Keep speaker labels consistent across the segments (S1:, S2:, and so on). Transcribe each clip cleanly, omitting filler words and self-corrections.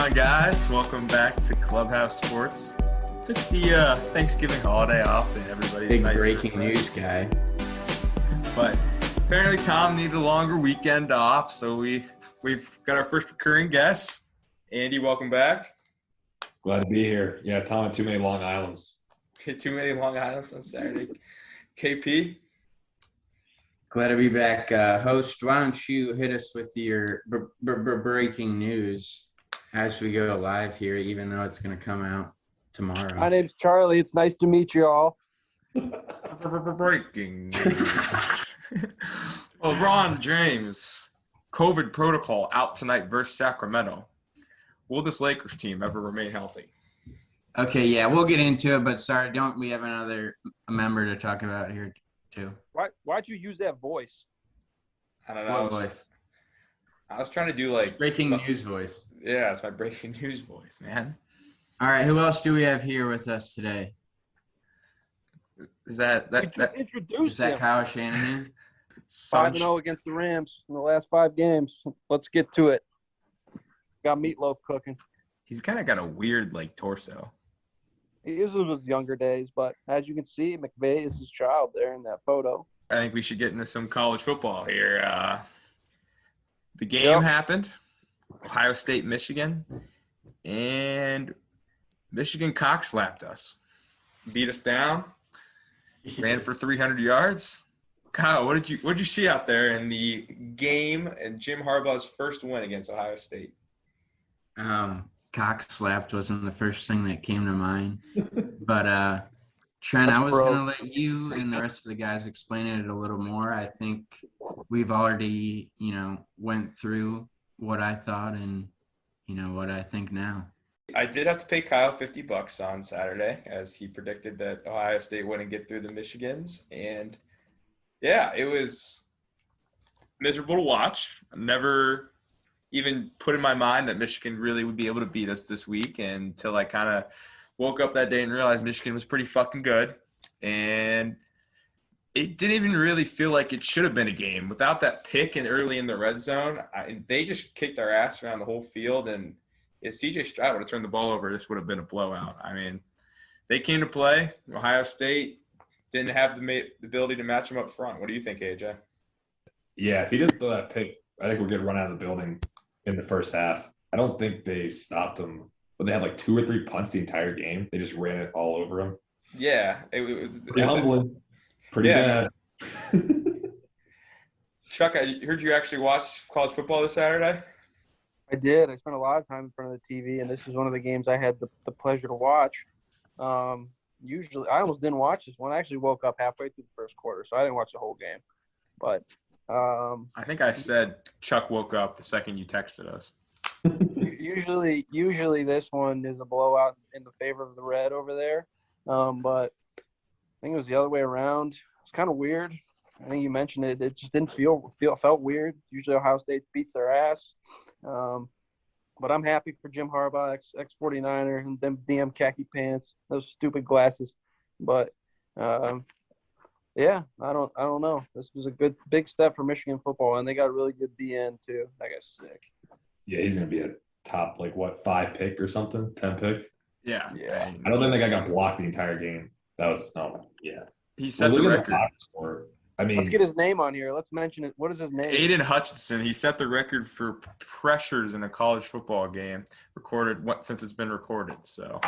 S1: on, guys? Welcome back to Clubhouse Sports. Took the Thanksgiving holiday off and everybody.
S2: Big breaking news guy.
S1: But apparently Tom needed a longer weekend off, so we've got our first recurring guest. Andy, welcome back.
S3: Glad to be here. Yeah, Tom had too many Long Islands.
S1: Too many Long Islands on Saturday. KP?
S2: Glad to be back. Host, why don't you hit us with your breaking news as we go live here, even though it's going to come out tomorrow.
S4: My name's Charlie. It's nice to meet you all.
S1: Breaking news. Well, Ron James, COVID protocol out tonight versus Sacramento. Will this Lakers team ever remain healthy?
S2: Okay, yeah, we'll get into it, but sorry, don't we have another member to talk about here too?
S4: Why'd you use that voice?
S1: I don't know.
S2: What voice?
S1: I was trying to do like
S2: Breaking news voice.
S1: Yeah, it's my breaking news voice, man.
S2: All right, who else do we have here with us today?
S1: Is that
S4: Introduce him.
S2: Kyle Shanahan?
S4: 5-0 against the Rams in the last 5 games. Let's get to it. Got meatloaf cooking.
S1: He's kind of got a weird like torso.
S4: This was his younger days, but as you can see, McVay is his child there in that photo.
S1: I think we should get into some college football here. The game happened. Ohio State, Michigan. And Michigan cock-slapped us. Beat us down. Ran for 300 yards. Kyle, what did you see out there in the game and Jim Harbaugh's first win against Ohio State?
S2: Cock-slapped wasn't the first thing that came to mind. But, Trent, I was going to let you and the rest of the guys explain it a little more. I think we've already, went through what I thought and, what I think now.
S1: I did have to pay Kyle $50 on Saturday as he predicted that Ohio State wouldn't get through the Michigans. And, yeah, it was miserable to watch. I never even put in my mind that Michigan really would be able to beat us this week until I kind of woke up that day and realized Michigan was pretty fucking good. And it didn't even really feel like it should have been a game. Without that pick and early in the red zone, they just kicked our ass around the whole field. And if C.J. Stroud would have turned the ball over, this would have been a blowout. I mean, they came to play. Ohio State didn't have the ability to match them up front. What do you think, AJ?
S3: Yeah, if he doesn't throw that pick, I think we're going to run out of the building in the first half. I don't think they stopped him. But they had like 2 or 3 punts the entire game. They just ran it all over him.
S1: Yeah. It was
S3: pretty humbling. Pretty bad.
S1: Chuck, I heard you actually watch college football this Saturday.
S4: I did. I spent a lot of time in front of the TV, and this was one of the games I had the pleasure to watch. Usually, I almost didn't watch this one. I actually woke up halfway through the first quarter, so I didn't watch the whole game. But
S1: I think I said Chuck woke up the second you texted us.
S4: Usually this one is a blowout in the favor of the red over there. But I think it was the other way around. It's kind of weird. I think you mentioned it. It just didn't felt weird. Usually Ohio State beats their ass. But I'm happy for Jim Harbaugh, ex-49er, and them damn khaki pants, those stupid glasses. But yeah, I don't know. This was a good big step for Michigan football, and they got a really good DN too. That guy's sick.
S3: Yeah, he's going to be a top, 5 pick or something, 10 pick.
S1: Yeah.
S3: I don't think that guy got blocked the entire game.
S1: He set the record.
S3: I mean,
S4: let's get his name on here. Let's mention it. What is his name?
S1: Aiden Hutchinson. He set the record for pressures in a college football game recorded since it's been recorded. So,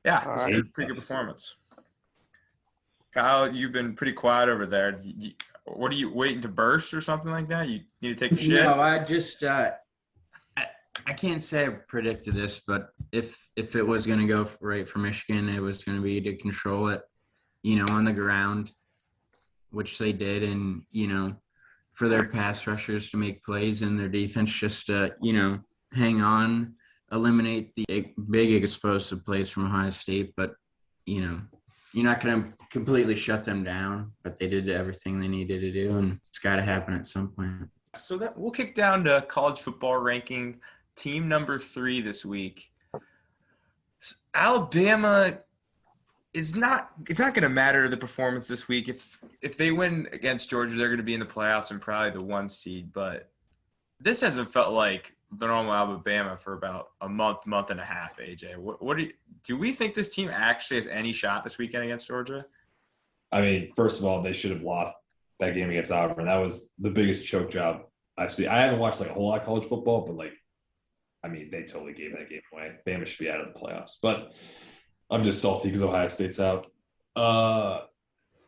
S1: yeah, it's a pretty good performance. Kyle, you've been pretty quiet over there. What are you waiting to burst or something like that? You need to take a shit?
S2: No, I just I can't say I predicted this, but if it was going to go right for Michigan, it was going to be to control it, on the ground, which they did, and, for their pass rushers to make plays and their defense just to, hang on, eliminate the big explosive plays from Ohio State. But, you're not going to completely shut them down, but they did everything they needed to do, and it's got to happen at some point.
S1: So that we'll kick down to college football ranking. Team number 3 this week. Alabama it's not going to matter the performance this week. If they win against Georgia, they're going to be in the playoffs and probably the 1 seed. But this hasn't felt like the normal Alabama for about a month and a half. AJ, what do we think this team actually has any shot this weekend against Georgia?
S3: I mean, first of all, they should have lost that game against Auburn. That was the biggest choke job I've seen. I haven't watched like a whole lot of college football, but like, I mean, they totally gave that game away. Bama should be out of the playoffs, but I'm just salty because Ohio State's out.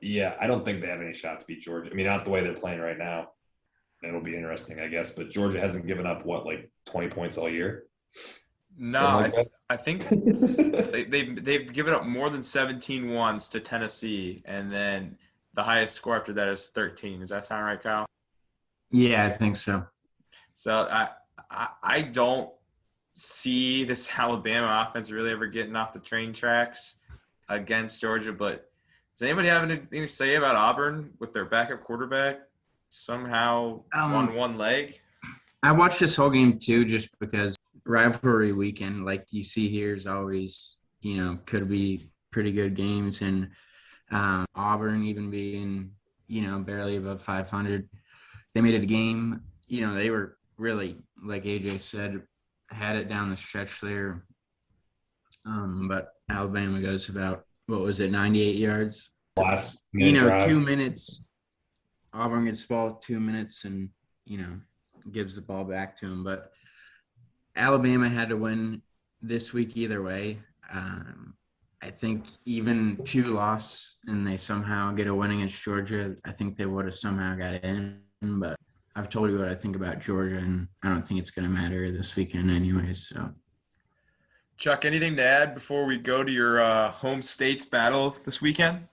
S3: Yeah, I don't think they have any shot to beat Georgia. I mean, not the way they're playing right now. It'll be interesting, I guess. But Georgia hasn't given up like 20 points all year.
S1: No,
S3: Like
S1: I think they've given up more than 17 once to Tennessee, and then the highest score after that is 13. Does that sound right, Kyle?
S2: Yeah, I think so.
S1: So I don't see this Alabama offense really ever getting off the train tracks against Georgia. But does anybody have anything to say about Auburn with their backup quarterback somehow on one leg?
S2: I watched this whole game too, just because rivalry weekend, like you see here, is always, could be pretty good games. And Auburn even being, barely above 500, they made it a game. They were really, like AJ said, had it down the stretch there. But Alabama goes about, 98 yards?
S3: Last
S2: 2 minutes. Auburn gets the ball 2 minutes and, gives the ball back to him. But Alabama had to win this week either way. I think even 2 loss and they somehow get a win against Georgia, I think they would have somehow got in. But I've told you what I think about Georgia, and I don't think it's going to matter this weekend anyways. So,
S1: Chuck, anything to add before we go to your home states battle this weekend?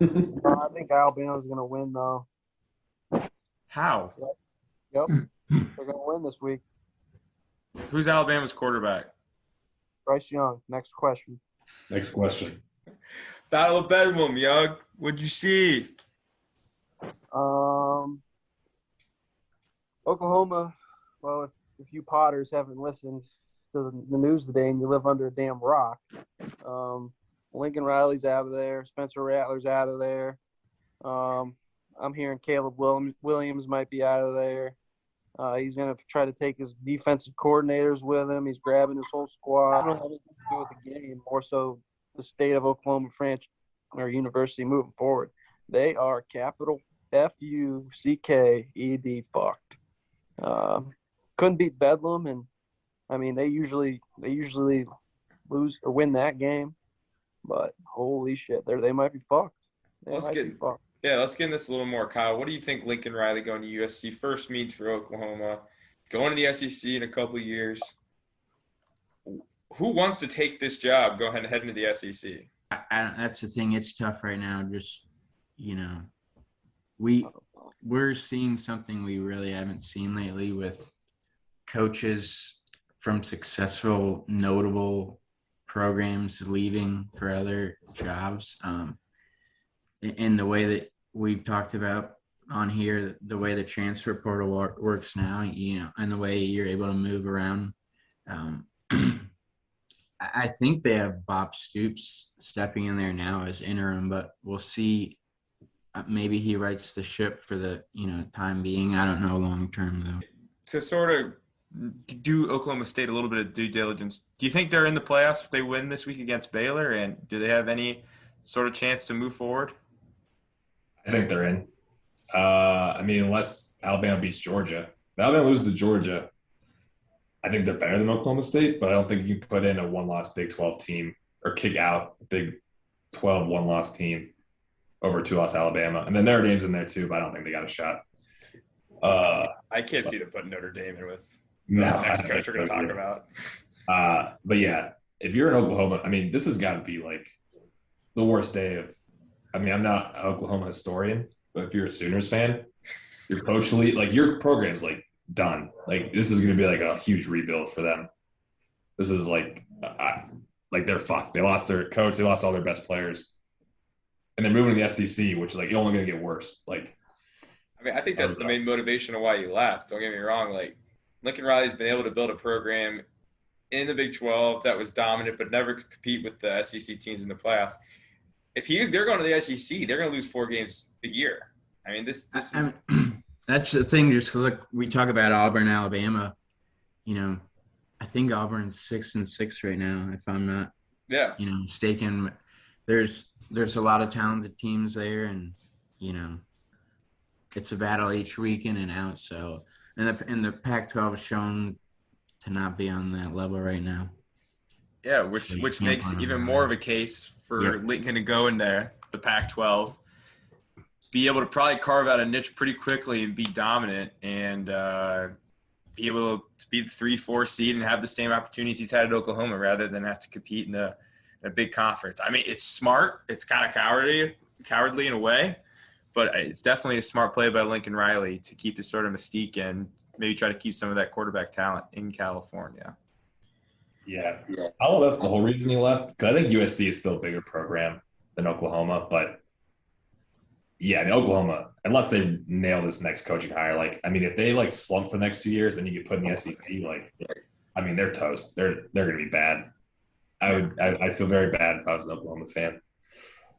S4: I think Alabama's going to win, though.
S1: How?
S4: Yep. They're going to win this week.
S1: Who's Alabama's quarterback?
S4: Bryce Young. Next question.
S3: Next question.
S1: Battle of Bedlam, Young. What'd you see?
S4: Oklahoma, well, if you Potters haven't listened to the news today and you live under a damn rock, Lincoln Riley's out of there. Spencer Rattler's out of there. I'm hearing Caleb Williams might be out of there. He's going to try to take his defensive coordinators with him. He's grabbing his whole squad. I don't know anything to do with the game, more so the state of Oklahoma franchise or university moving forward. They are capital F-U-C-K-E-D fucked. Couldn't beat Bedlam, and I mean they usually lose or win that game, but holy shit, they might be fucked.
S1: Let's get in this a little more, Kyle. What do you think Lincoln Riley going to USC first means for Oklahoma, going to the SEC in a couple of years? Who wants to take this job? Go ahead and head into the SEC.
S2: That's the thing. It's tough right now. Just we're seeing something we really haven't seen lately with coaches from successful, notable programs leaving for other jobs. In the way that we've talked about on here, the way the transfer portal works now, and the way you're able to move around. I think they have Bob Stoops stepping in there now as interim, but we'll see. Maybe he rights the ship for the time being. I don't know long term though.
S1: To sort of do Oklahoma State a little bit of due diligence, do you think they're in the playoffs if they win this week against Baylor? And do they have any sort of chance to move forward?
S3: I think they're in. I mean, unless Alabama beats Georgia. If Alabama loses to Georgia, I think they're better than Oklahoma State, but I don't think you can put in a one-loss Big 12 team or kick out a Big 12 one-loss team over two-loss Alabama. And then Notre Dame's in there too, but I don't think they got a shot.
S1: I can't see them putting Notre Dame in with the next coach we're going to talk about.
S3: But yeah, if you're in Oklahoma, I mean, this has got to be like the worst day of – I mean, I'm not an Oklahoma historian, but if you're a Sooners fan, your coach your program's like done. Like this is going to be like a huge rebuild for them. This is like they're fucked. They lost their coach. They lost all their best players. And they're moving to the SEC, which is like only going to get worse. Like,
S1: I mean, I think that's the main motivation of why he left. Don't get me wrong. Like, Lincoln Riley's been able to build a program in the Big 12 that was dominant, but never could compete with the SEC teams in the playoffs. If they're going to the SEC, they're going to lose 4 games a year. I mean, this is
S2: that's the thing. Just look, we talk about Auburn, Alabama. I think Auburn's 6-6 right now, if I'm not
S1: Yeah.
S2: mistaken. There's a lot of talented teams there, and it's a battle each week in and out. So, and the Pac-12 has shown to not be on that level right now.
S1: Yeah,
S2: So
S1: which
S2: can't
S1: makes
S2: put them
S1: even
S2: on
S1: more of
S2: there.
S1: a case for
S2: Yep.
S1: Lincoln to go in there, the Pac-12, be able to probably carve out a niche pretty quickly and be dominant, and be able to be the 3-4 seed and have the same opportunities he's had at Oklahoma, rather than have to compete in a big conference. I mean, it's smart. It's kind of cowardly in a way, but it's definitely a smart play by Lincoln Riley to keep this sort of mystique and maybe try to keep some of that quarterback talent in California.
S3: Yeah. I don't know if that's the whole reason he left, because I think USC is still a bigger program than Oklahoma. But yeah, I mean, Oklahoma, unless they nail this next coaching hire, like, I mean, if they like slump for the next 2 years and you get put in the SEC, like, I mean, they're toast. They're going to be bad. I'd feel very bad if I was an Oklahoma fan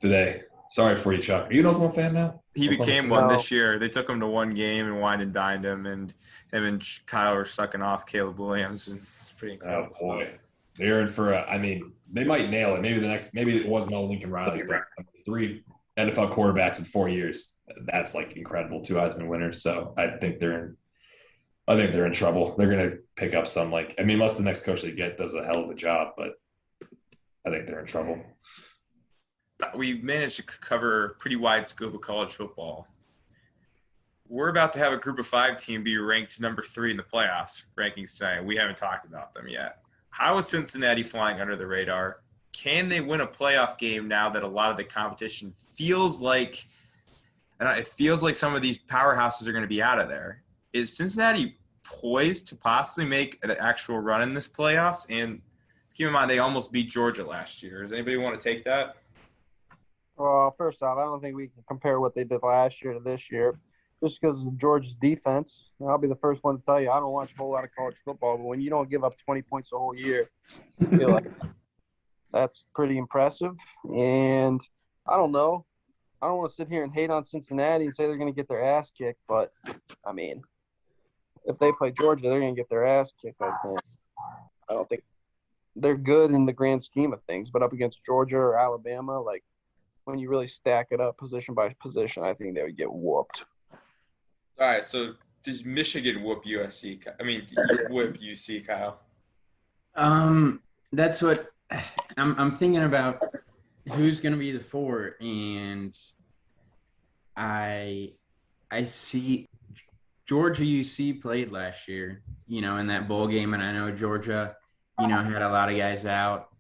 S3: today. Sorry for you, Chuck. Are you an Oklahoma fan now?
S1: He
S3: Oklahoma
S1: became
S3: State?
S1: one
S4: No.
S1: this year. They took him to one game and wined and dined him, and him and Kyle were sucking off Caleb Williams, and it's pretty
S3: Oh
S1: incredible.
S3: boy, they're in for I mean, they might nail it. Maybe it wasn't all Lincoln Riley, but 3 NFL quarterbacks in 4 years. That's like incredible. 2 Heisman winners. So I think they're in trouble. They're going to pick up some unless the next coach they get does a hell of a job, but I think they're in trouble.
S1: We managed to cover a pretty wide scope of college football. We're about to have a group of 5 team be ranked number 3 in the playoffs rankings tonight. We haven't talked about them yet. How is Cincinnati flying under the radar? Can they win a playoff game now that a lot of the competition feels like – and it feels like some of these powerhouses are going to be out of there? Is Cincinnati poised to possibly make an actual run in this playoffs? And let's keep in mind they almost beat Georgia last year. Does anybody want to take that?
S4: Well, first off, I don't think we can compare what they did last year to this year, just because of Georgia's defense. And I'll be the first one to tell you, I don't watch a whole lot of college football, but when you don't give up 20 points the whole year, I feel like that's pretty impressive. And I don't know. I don't want to sit here and hate on Cincinnati and say they're going to get their ass kicked, but, I mean, if they play Georgia, they're going to get their ass kicked, I think. I don't think they're good in the grand scheme of things, but up against Georgia or Alabama, like, when you really stack it up position by position, I think they would get whooped.
S1: All right, so does Michigan whoop USC? I mean, whoop UC, Kyle?
S2: That's what I'm thinking about. Who's going to be the 4? And I see Georgia UC played last year, in that bowl game, and I know Georgia, had a lot of guys out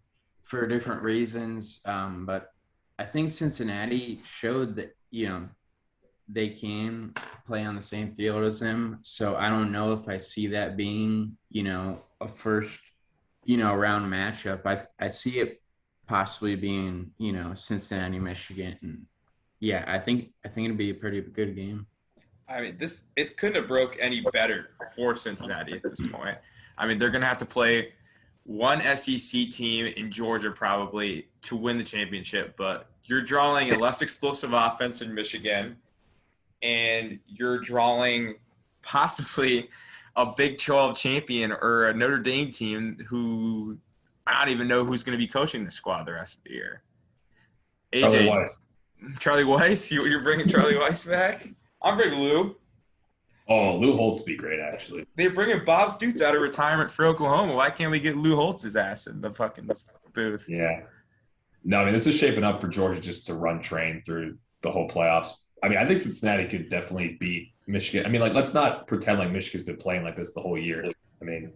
S2: for different reasons. But I think Cincinnati showed that, they can play on the same field as them. So I don't know if I see that being, a first, round matchup. I see it possibly being, Cincinnati, Michigan. And yeah, I think it'd be a pretty good game.
S1: I mean, it couldn't have broke any better for Cincinnati at this point. I mean, they're going to have to play one SEC team in Georgia probably to win the championship, but you're drawing a less explosive offense in Michigan, and you're drawing possibly a Big 12 champion or a Notre Dame team who I don't even know who's going to be coaching the squad the rest of the year. Charlie Weiss? You're bringing Charlie Weiss back? I'm bringing Lou.
S3: Oh, Lou Holtz would be great, actually.
S1: They're bringing Bob Stoops out of retirement for Oklahoma. Why can't we get Lou Holtz's ass in the fucking booth?
S3: Yeah. No, I mean, this is shaping up for Georgia just to run train through the whole playoffs. I mean, I think Cincinnati could definitely beat Michigan. I mean, let's not pretend like Michigan's been playing like this the whole year. I mean,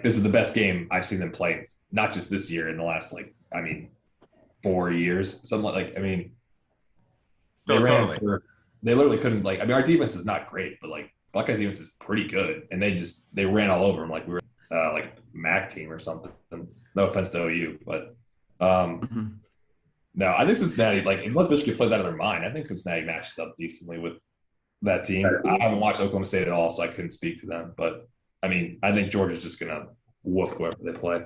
S3: this is the best game I've seen them play, not just this year, in the last, 4 years. Something they literally couldn't, our defense is not great, but, Buckeyes defense is pretty good, and they ran all over them like we were, MAC team or something. No offense to OU, but no, I think Cincinnati, unless Michigan plays out of their mind, I think Cincinnati matches up decently with that team. I haven't watched Oklahoma State at all, so I couldn't speak to them. But, I mean, I think Georgia's just going to whoop whoever they play.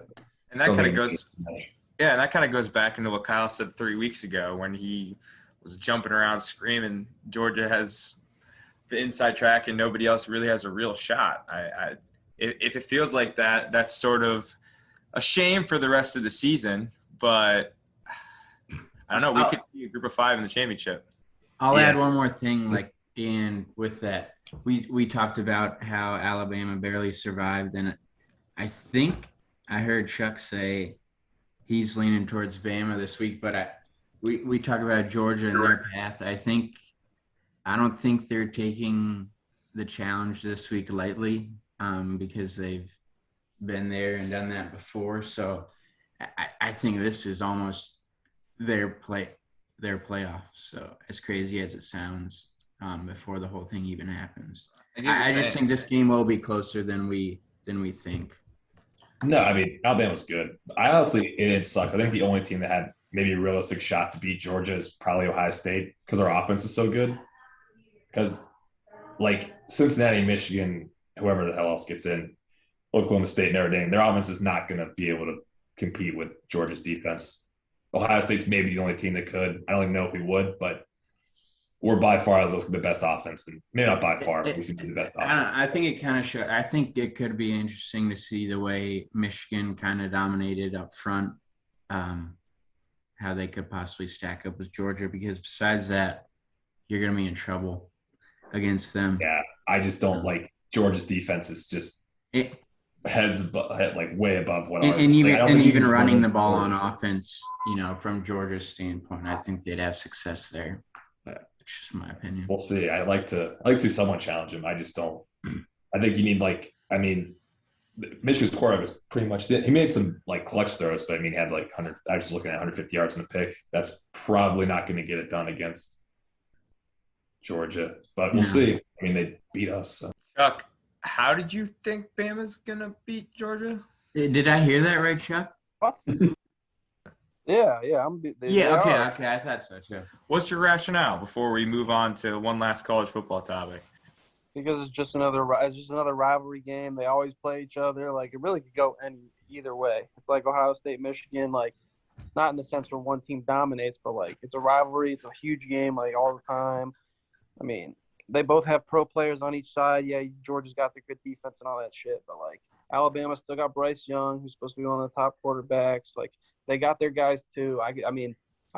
S1: And that kind of goes – yeah, and that kind of goes back into what Kyle said 3 weeks ago when he was jumping around screaming Georgia has the inside track and nobody else really has a real shot. if it feels like that, that's sort of a shame for the rest of the season. But I don't know. We could see a group of 5 in the championship.
S2: I'll add one more thing, and with that, we talked about how Alabama barely survived, and I think I heard Chuck say he's leaning towards Bama this week, but we talk about Georgia and their path. I don't think they're taking the challenge this week lightly, because they've been there and done that before. So I think this is almost their playoffs. So as crazy as it sounds, before the whole thing even happens, I just think this game will be closer than we think.
S3: No, I mean, Alabama's good. It sucks. I think the only team that had maybe a realistic shot to beat Georgia is probably Ohio State, because our offense is so good. Because, like, Cincinnati, Michigan, whoever the hell else gets in, Oklahoma State, Notre Dame, their offense is not going to be able to compete with Georgia's defense. Ohio State's maybe the only team that could. I don't even know if we would, but we're by far the best offense. And maybe not by far, but we seem to be the best offense.
S2: I think it kind of should. I think it could be interesting to see the way Michigan kind of dominated up front, how they could possibly stack up with Georgia, because besides that, you're going to be in trouble against them.
S3: Yeah, I just don't like Georgia's defense is just way above what ours.
S2: And even running the ball on offense, from Georgia's standpoint, I think they'd have success there. But it's just my opinion.
S3: We'll see. I like to see someone challenge him. I just don't. I think you need Michigan's quarterback was pretty much he made some clutch throws, but he had 100. I was just looking at 150 yards in a pick. That's probably not going to get it done against Georgia, but we'll see. They beat us. So.
S1: Chuck, how did you think Bama's gonna beat Georgia?
S2: Did I hear that right, Chuck?
S4: What? Yeah.
S2: Okay. I thought so too.
S1: What's your rationale before we move on to one last college football topic?
S4: Because it's just another rivalry game. They always play each other. It really could go either way. It's like Ohio State, Michigan. Not in the sense where one team dominates, but it's a rivalry. It's a huge game, all the time. They both have pro players on each side. Yeah, Georgia's got the good defense and all that shit, but Alabama still got Bryce Young, who's supposed to be one of the top quarterbacks. They got their guys too. I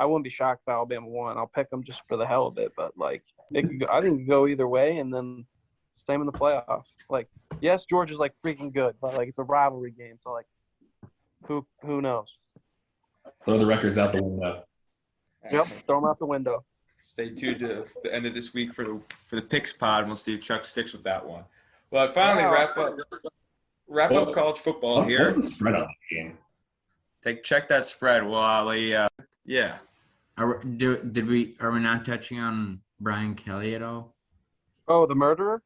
S4: wouldn't be shocked if Alabama won. I'll pick them just for the hell of it, but I think it could go either way, and then same in the playoff. Yes, Georgia's freaking good, but it's a rivalry game, so who knows?
S3: Throw the records out the window.
S4: Yep, throw them out the window.
S1: Stay tuned to the end of this week for the picks pod, and we'll see if Chuck sticks with that one. Well, finally wrap up college football here.
S3: What's the spread on the game?
S1: Check that spread. Well, yeah.
S2: Are we not touching on Brian Kelly at all?
S4: Oh, the murderer?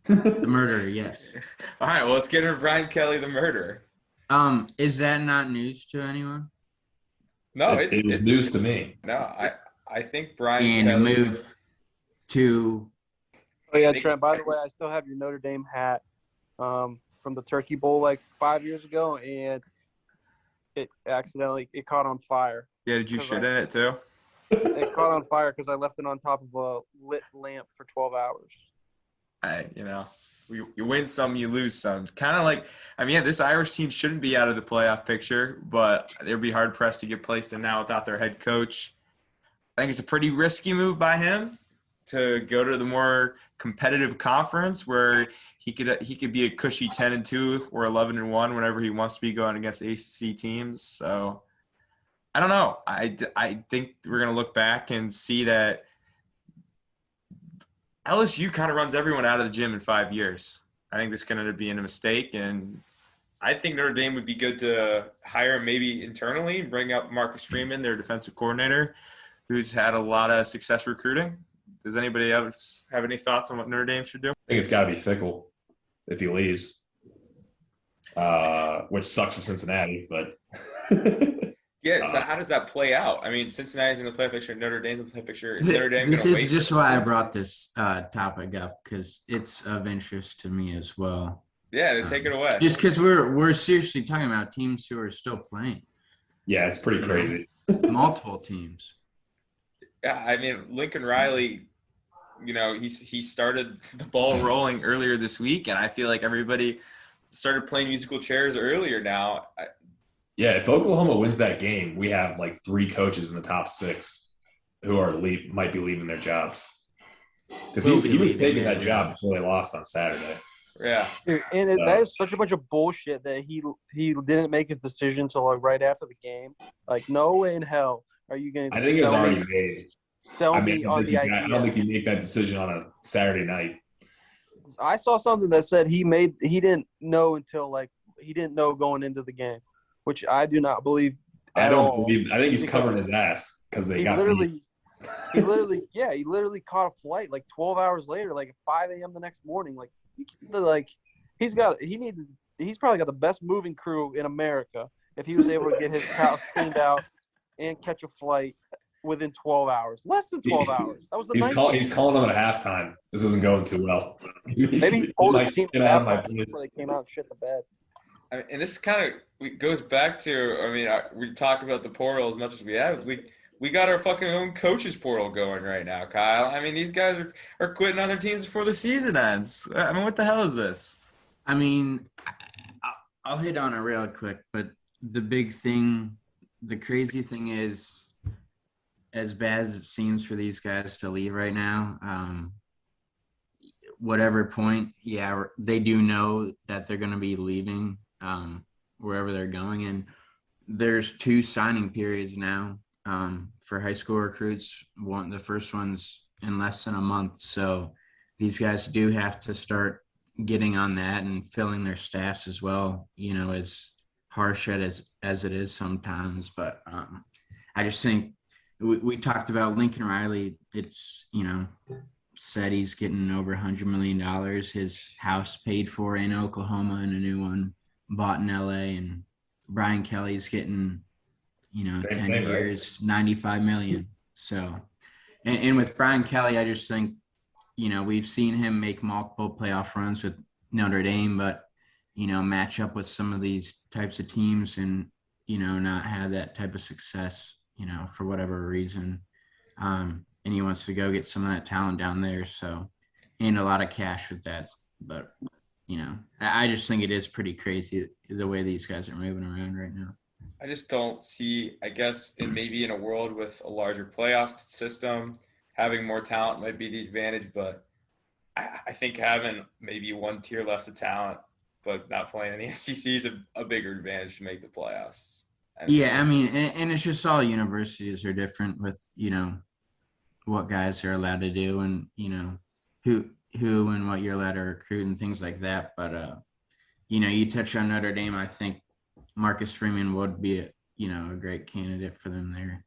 S2: The murderer, yes.
S1: All right, well, let's get into Brian Kelly, the murderer.
S2: Is that not news to anyone?
S1: No,
S3: it's news to me.
S1: No, I think Brian Kelly
S2: move to.
S4: Oh yeah, Trent. By the way, I still have your Notre Dame hat from the Turkey Bowl 5 years ago, and it caught on fire.
S1: Yeah, did you shit in it too?
S4: It caught on fire because I left it on top of a lit lamp for 12 hours.
S1: You win some, you lose some. Kind of this Irish team shouldn't be out of the playoff picture, but they'd be hard pressed to get placed in now without their head coach. I think it's a pretty risky move by him to go to the more competitive conference where he could be a cushy 10-2 or 11-1 whenever he wants to be going against ACC teams. So I don't know. I think we're gonna look back and see that LSU kind of runs everyone out of the gym in 5 years. I think this could end up being a mistake, and I think Notre Dame would be good to hire maybe internally and bring up Marcus Freeman, their defensive coordinator, who's had a lot of success recruiting. Does anybody else have any thoughts on what Notre Dame should do?
S3: I think it's got to be Fickle if he leaves, which sucks for Cincinnati, but
S1: yeah. So how does that play out? Cincinnati's in the play picture, Notre Dame's in the play picture. Is Notre Dame
S2: this
S1: is
S2: wait just why I brought this topic up, because it's of interest to me as well.
S1: Yeah, then take it away.
S2: Just because we're seriously talking about teams who are still playing.
S3: Yeah, it's pretty crazy.
S2: Multiple teams.
S1: Yeah, Lincoln Riley, he started the ball rolling earlier this week, and I feel like everybody started playing musical chairs earlier now.
S3: Yeah, if Oklahoma wins that game, we have like 3 coaches in the top 6 who are might be leaving their jobs. Because he was taking that job before they lost on Saturday.
S1: Yeah.
S4: Dude, and that is such a bunch of bullshit that he didn't make his decision until like right after the game. Like, no way in hell are you going to.
S3: I think it was already made.
S4: Sell me on the idea.
S3: I don't think he made that decision on a Saturday night.
S4: I saw something that said he didn't know going into the game, which I do not believe.
S3: I don't believe. I think he's covering his ass because they got beat.
S4: He literally caught a flight like 12 hours later, like at 5 a.m. the next morning. He's probably got the best moving crew in America if he was able to get his house cleaned out and catch a flight within 12 hours. Less than 12 hours. That was the night.
S3: He's calling them at halftime. This isn't going too well.
S4: Maybe he told the team before they came out and shit the bed.
S1: And this kind of goes back to, we talk about the portal as much as we have. We got our fucking own coaches portal going right now, Kyle. I mean, these guys are quitting on their teams before the season ends. I mean, what the hell is this?
S2: I mean, I'll hit on it real quick, but the crazy thing is, as bad as it seems for these guys to leave right now, whatever point, yeah, they do know that they're going to be leaving wherever they're going. And there's 2 signing periods now for high school recruits. The first one's in less than a month. So these guys do have to start getting on that and filling their staffs as well, as harsh as it is sometimes. But I just think we talked about Lincoln Riley. It's, said he's getting over $100 million. His house paid for in Oklahoma and a new one bought in LA. And Brian Kelly's getting, 10 years, right? $95 million. So, and with Brian Kelly, I just think, we've seen him make multiple playoff runs with Notre Dame, but, match up with some of these types of teams and, not have that type of success, for whatever reason. And he wants to go get some of that talent down there. So, and a lot of cash with that. But, I just think it is pretty crazy the way these guys are moving around right now.
S1: I just don't see, I guess, maybe in a world with a larger playoff system, having more talent might be the advantage. But I think having maybe 1 tier less of talent, but not playing in the SEC is a bigger advantage to make the playoffs.
S2: Yeah, I mean, and it's just all universities are different with, what guys are allowed to do and, who and what you're allowed to recruit and things like that. But, you touch on Notre Dame, I think Marcus Freeman would be, a great candidate for them there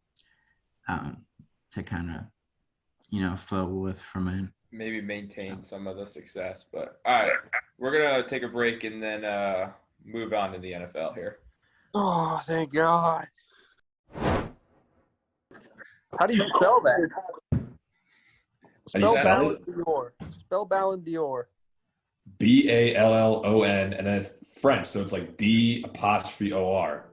S2: to kind of, flow with from in.
S1: Maybe maintain some of the success. But, all right, we're going to take a break and then move on to the NFL here.
S4: Oh, thank God. How do you spell that? Spell Ballon d'Or. Spell Ballon d'Or.
S3: Ballon, and then it's French, so it's like D''OR.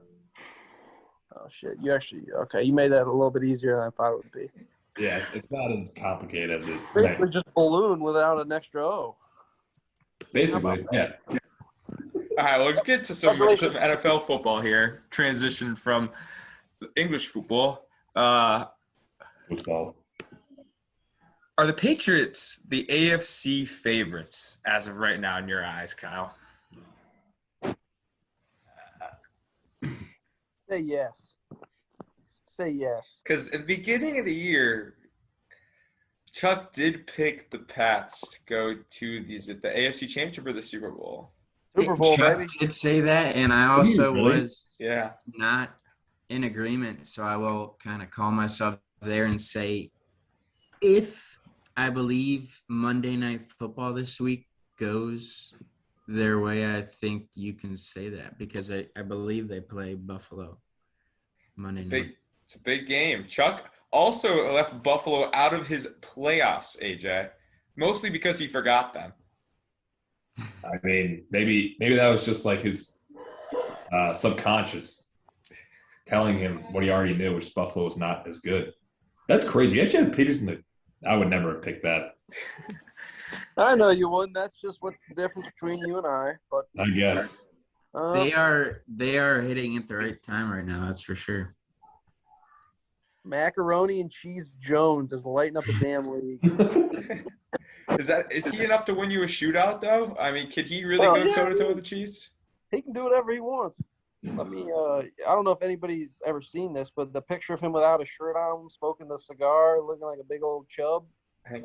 S4: Oh shit! You made that a little bit easier than I thought it would be.
S3: Yeah, it's not as complicated as it.
S4: Basically, just balloon without an extra O.
S3: Basically, yeah.
S1: All right, we'll get to some NFL football here. Transition from English football.
S3: Football.
S1: Are the Patriots the AFC favorites as of right now in your eyes, Kyle?
S4: Say yes. Say yes.
S1: Because at the beginning of the year, Chuck did pick the Pats to go to the AFC Championship or the Super Bowl.
S4: Super Bowl,
S2: Chuck
S4: baby.
S2: did say that, and I also was
S1: Yeah.
S2: not in agreement. So I will kind of call myself there and say, if I believe Monday Night Football this week goes their way, I think you can say that because I believe they play Buffalo Monday night.
S1: It's a big game. Chuck also left Buffalo out of his playoffs, AJ, mostly because he forgot them.
S3: I mean, maybe that was just like his subconscious telling him what he already knew, which Buffalo was not as good. That's crazy. You actually had the Patriots in the – I would never have picked that.
S4: I know you wouldn't. That's just what's the difference between you and I. But
S3: I guess.
S2: They are hitting at the right time right now. That's for sure.
S4: Macaroni and Cheese Jones is lighting up the damn league.
S1: Is he enough to win you a shootout though? I mean, could he really
S4: Oh,
S1: go
S4: yeah,
S1: toe to toe with the Chiefs?
S4: He can do whatever he wants. I don't know if anybody's ever seen this, but the picture of him without a shirt on, smoking the cigar, looking like a big old chub.
S1: I think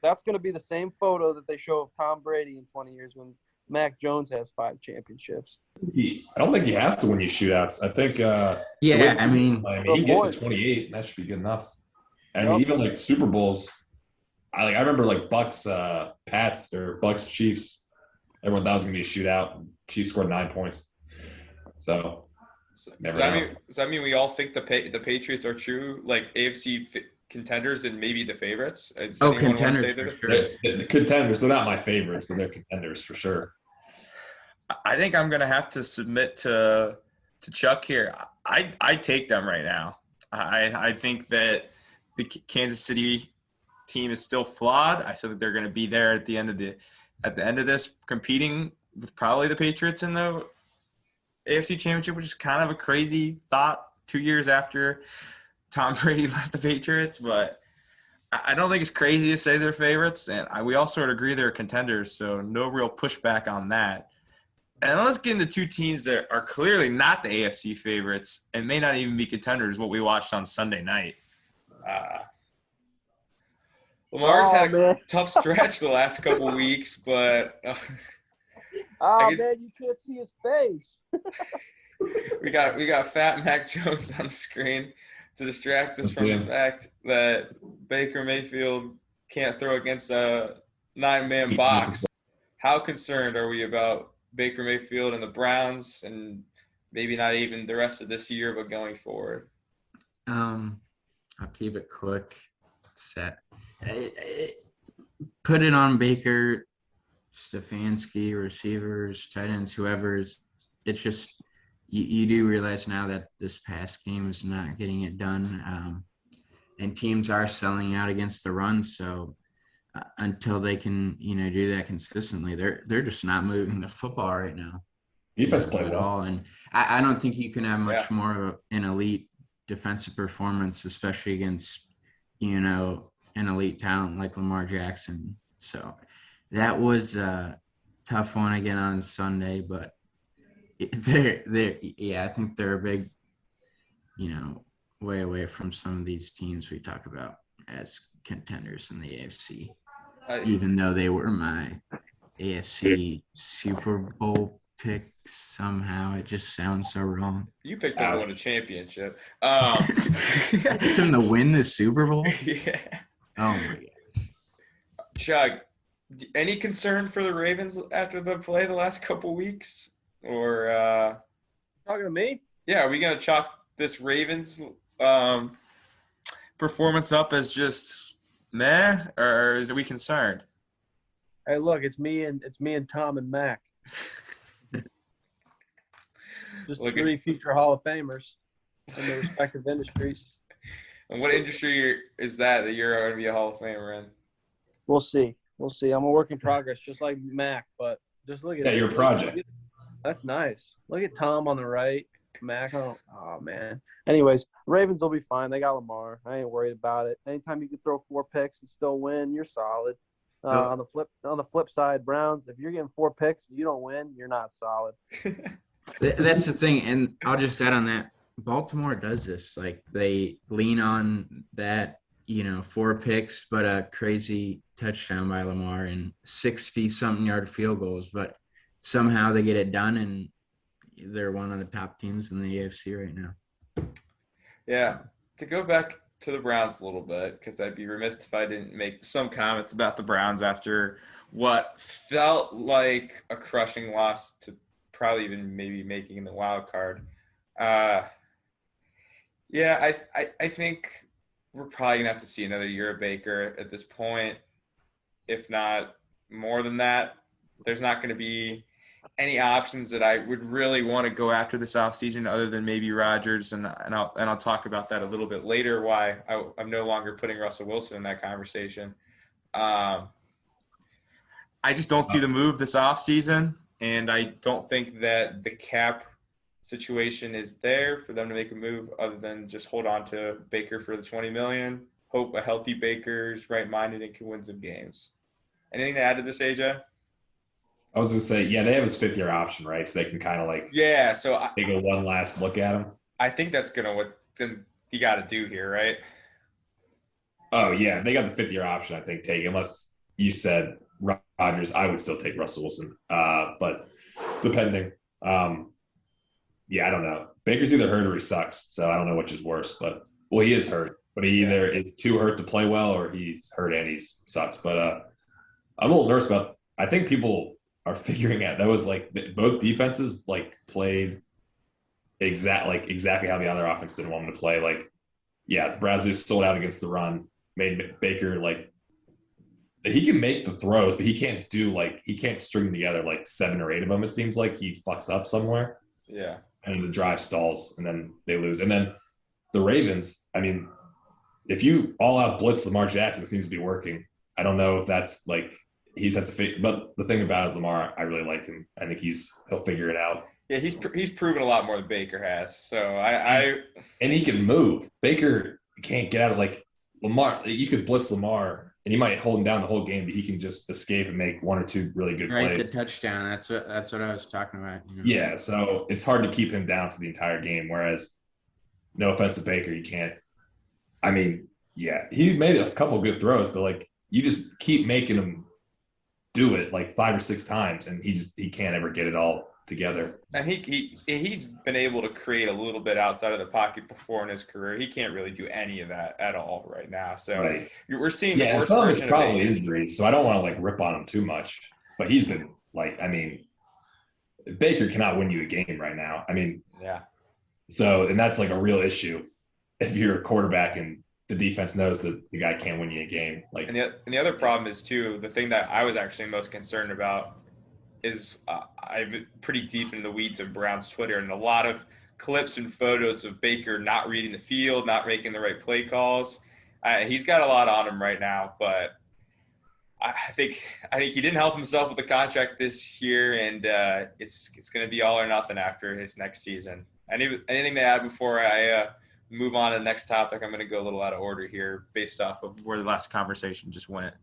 S4: That's gonna be the same photo that they show of Tom Brady in 20 years when Mac Jones has 5 championships.
S3: I don't think he has to win you shootouts. I think.
S2: Yeah, I mean,
S3: he can get to 28, and that should be good enough. I mean, even like Super Bowls. I remember like Bucks, Pats or Bucks Chiefs. Everyone thought it was gonna be a shootout. And Chiefs scored 9 points. So.
S1: Does that mean we all think the Patriots are true, like AFC contenders and maybe the favorites?
S2: Contenders for sure.
S3: The contenders. They're not my favorites, but they're contenders for sure.
S1: I think I'm gonna have to submit to Chuck here. I take them right now. I think that the Kansas City team is still flawed. I said that they're going to be there at the end of this, competing with probably the Patriots in the AFC Championship, which is kind of a crazy thought 2 years after Tom Brady left the Patriots. But I don't think it's crazy to say they're favorites, and we all sort of agree they're contenders, so no real pushback on that. And let's get into two teams that are clearly not the AFC favorites and may not even be contenders, what we watched on Sunday night. Lamar's had a tough stretch the last couple weeks, but
S4: man, you can't see his face.
S1: we got fat Mac Jones on the screen to distract us from the fact that Baker Mayfield can't throw against a 9-man box. How concerned are we about Baker Mayfield and the Browns, and maybe not even the rest of this year, but going forward?
S2: I'll keep it quick. Put it on Baker, Stefanski, receivers, tight ends, whoever's. It's just you do realize now that this past game is not getting it done, and teams are selling out against the run. So until they can, do that consistently, they're just not moving the football right now.
S3: Defense played
S2: at all, and I don't think you can have much more of an elite defensive performance, especially against an elite talent like Lamar Jackson. So that was a tough one again on Sunday, but I think they're a big, way away from some of these teams we talk about as contenders in the AFC. Even though they were my AFC Super Bowl pick, somehow it just sounds so wrong.
S1: You picked them to win a championship.
S2: I picked them to win the Super Bowl?
S1: Yeah.
S2: Oh, my God.
S1: Chuck, any concern for the Ravens after the play the last couple weeks? Or
S4: talking to me?
S1: Yeah, are we going to chalk this Ravens performance up as just meh, or is we concerned?
S4: Hey, look, it's me and Tom and Mac. Just three future Hall of Famers in their respective industries.
S1: And what industry is that you're going to be a Hall of Famer in?
S4: We'll see. I'm a work in progress, just like Mac. But just look at
S3: your project.
S4: That's nice. Look at Tom on the right, Mac. Oh man. Anyways, Ravens will be fine. They got Lamar. I ain't worried about it. Anytime you can throw 4 picks and still win, you're solid. On the flip side, Browns, if you're getting 4 picks and you don't win, you're not solid.
S2: That's the thing, and I'll just add on that. Baltimore does this. Like, they lean on that, 4 picks, but a crazy touchdown by Lamar and 60-something yard field goals. But somehow they get it done, and they're one of the top teams in the AFC right now.
S1: Yeah. To go back to the Browns a little bit, because I'd be remiss if I didn't make some comments about the Browns after what felt like a crushing loss to probably even maybe making the wild card. I think we're probably going to have to see another year of Baker at this point, if not more than that. There's not going to be any options that I would really want to go after this offseason other than maybe Rodgers, and I'll talk about that a little bit later, why I'm no longer putting Russell Wilson in that conversation. I just don't see the move this offseason, and I don't think that the cap situation is there for them to make a move other than just hold on to Baker for the $20 million. Hope a healthy Baker's right-minded and can win some games. Anything to add to this, AJ?
S3: I was gonna say, yeah, they have his 5th-year option, right? So they can kind of like take a one last look at him.
S1: I think that's what you got to do here, right?
S3: Oh yeah, they got the 5th-year option. I think take unless you said Rodgers, I would still take Russell Wilson. But depending, yeah, I don't know. Baker's either hurt or he sucks, so I don't know which is worse. But he is hurt, but he either is too hurt to play well or he's hurt and he sucks. But I'm a little nervous about. I think people are figuring out that was like both defenses like played exactly how the other offense didn't want them to play. Like, yeah, the Browns just sold out against the run, made Baker like he can make the throws, but he can't string together like 7 or 8 of them. It seems like he fucks up somewhere.
S1: Yeah,
S3: and the drive stalls, and then they lose. And then the Ravens. I mean, if you all out blitz Lamar Jackson, it seems to be working. I don't know if that's like. He's had to figure, but the thing about Lamar, I really like him. I think he'll figure it out.
S1: Yeah, he's proven a lot more than Baker has. So
S3: and he can move. Baker can't get out of like Lamar. You could blitz Lamar, and he might hold him down the whole game, but he can just escape and make 1 or 2 really good plays.
S2: Right, the touchdown. That's what I was talking about. You know?
S3: Yeah, so it's hard to keep him down for the entire game. Whereas, no offense to Baker, you can't. I mean, yeah, he's made a couple good throws, but like you just keep making him do it like 5 or 6 times, and he can't ever get it all together.
S1: And he's been able to create a little bit outside of the pocket before in his career. He can't really do any of that at all right now. So we're seeing the worst version of
S3: probably injuries. So I don't want to like rip on him too much, but he's been like, I mean, Baker cannot win you a game right now. I mean,
S1: yeah.
S3: So, and that's like a real issue if you're a quarterback and the defense knows that the guy can't win you a game. Like,
S1: and the other problem is too, the thing that I was actually most concerned about is I'm pretty deep into the weeds of Brown's Twitter, and a lot of clips and photos of Baker not reading the field, not making the right play calls. He's got a lot on him right now, but I think he didn't help himself with the contract this year, and it's going to be all or nothing after his next season. Anything to add before I move on to the next topic? I'm going to go a little out of order here based off of where the last conversation just went.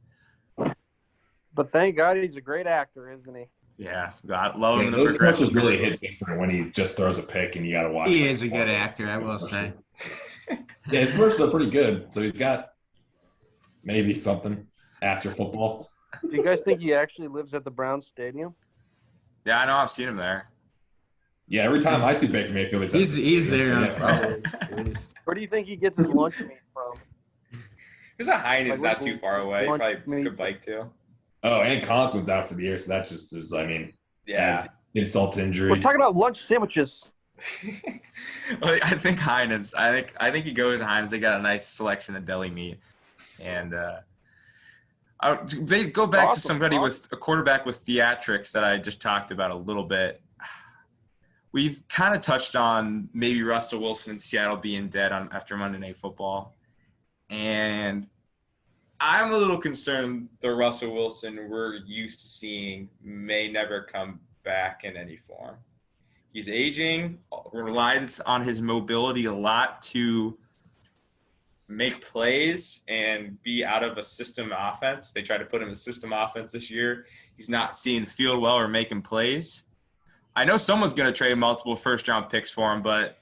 S4: But thank God he's a great actor, isn't he?
S1: Yeah, God, love him.
S3: Those commercials really hit different when he just throws a pick and you got to watch.
S2: He is a good actor, I will say.
S3: Yeah, his commercials are pretty good. So he's got maybe something after football.
S4: Do you guys think he actually lives at the Browns Stadium?
S1: Yeah, I know. I've seen him there.
S3: Yeah, every time I see Baker Mayfield,
S2: he's there.
S4: Where do you think he gets his lunch meat from?
S1: There's a Heinen's not too far away. You probably could bike to.
S3: Oh, and Conklin's out for the year, so that just is, I mean,
S1: yeah,
S3: insult to injury.
S4: We're talking about lunch sandwiches.
S1: Well, I think Heinen's. I think he goes to Heinen's. They got a nice selection of deli meat, and they go back to somebody with a quarterback with theatrics that I just talked about a little bit. We've kind of touched on maybe Russell Wilson and Seattle being dead after Monday Night Football, and I'm a little concerned the Russell Wilson we're used to seeing may never come back in any form. He's aging, relies on his mobility a lot to make plays and be out of a system offense. They tried to put him in a system offense this year. He's not seeing the field well or making plays. I know someone's going to trade multiple first-round picks for him, but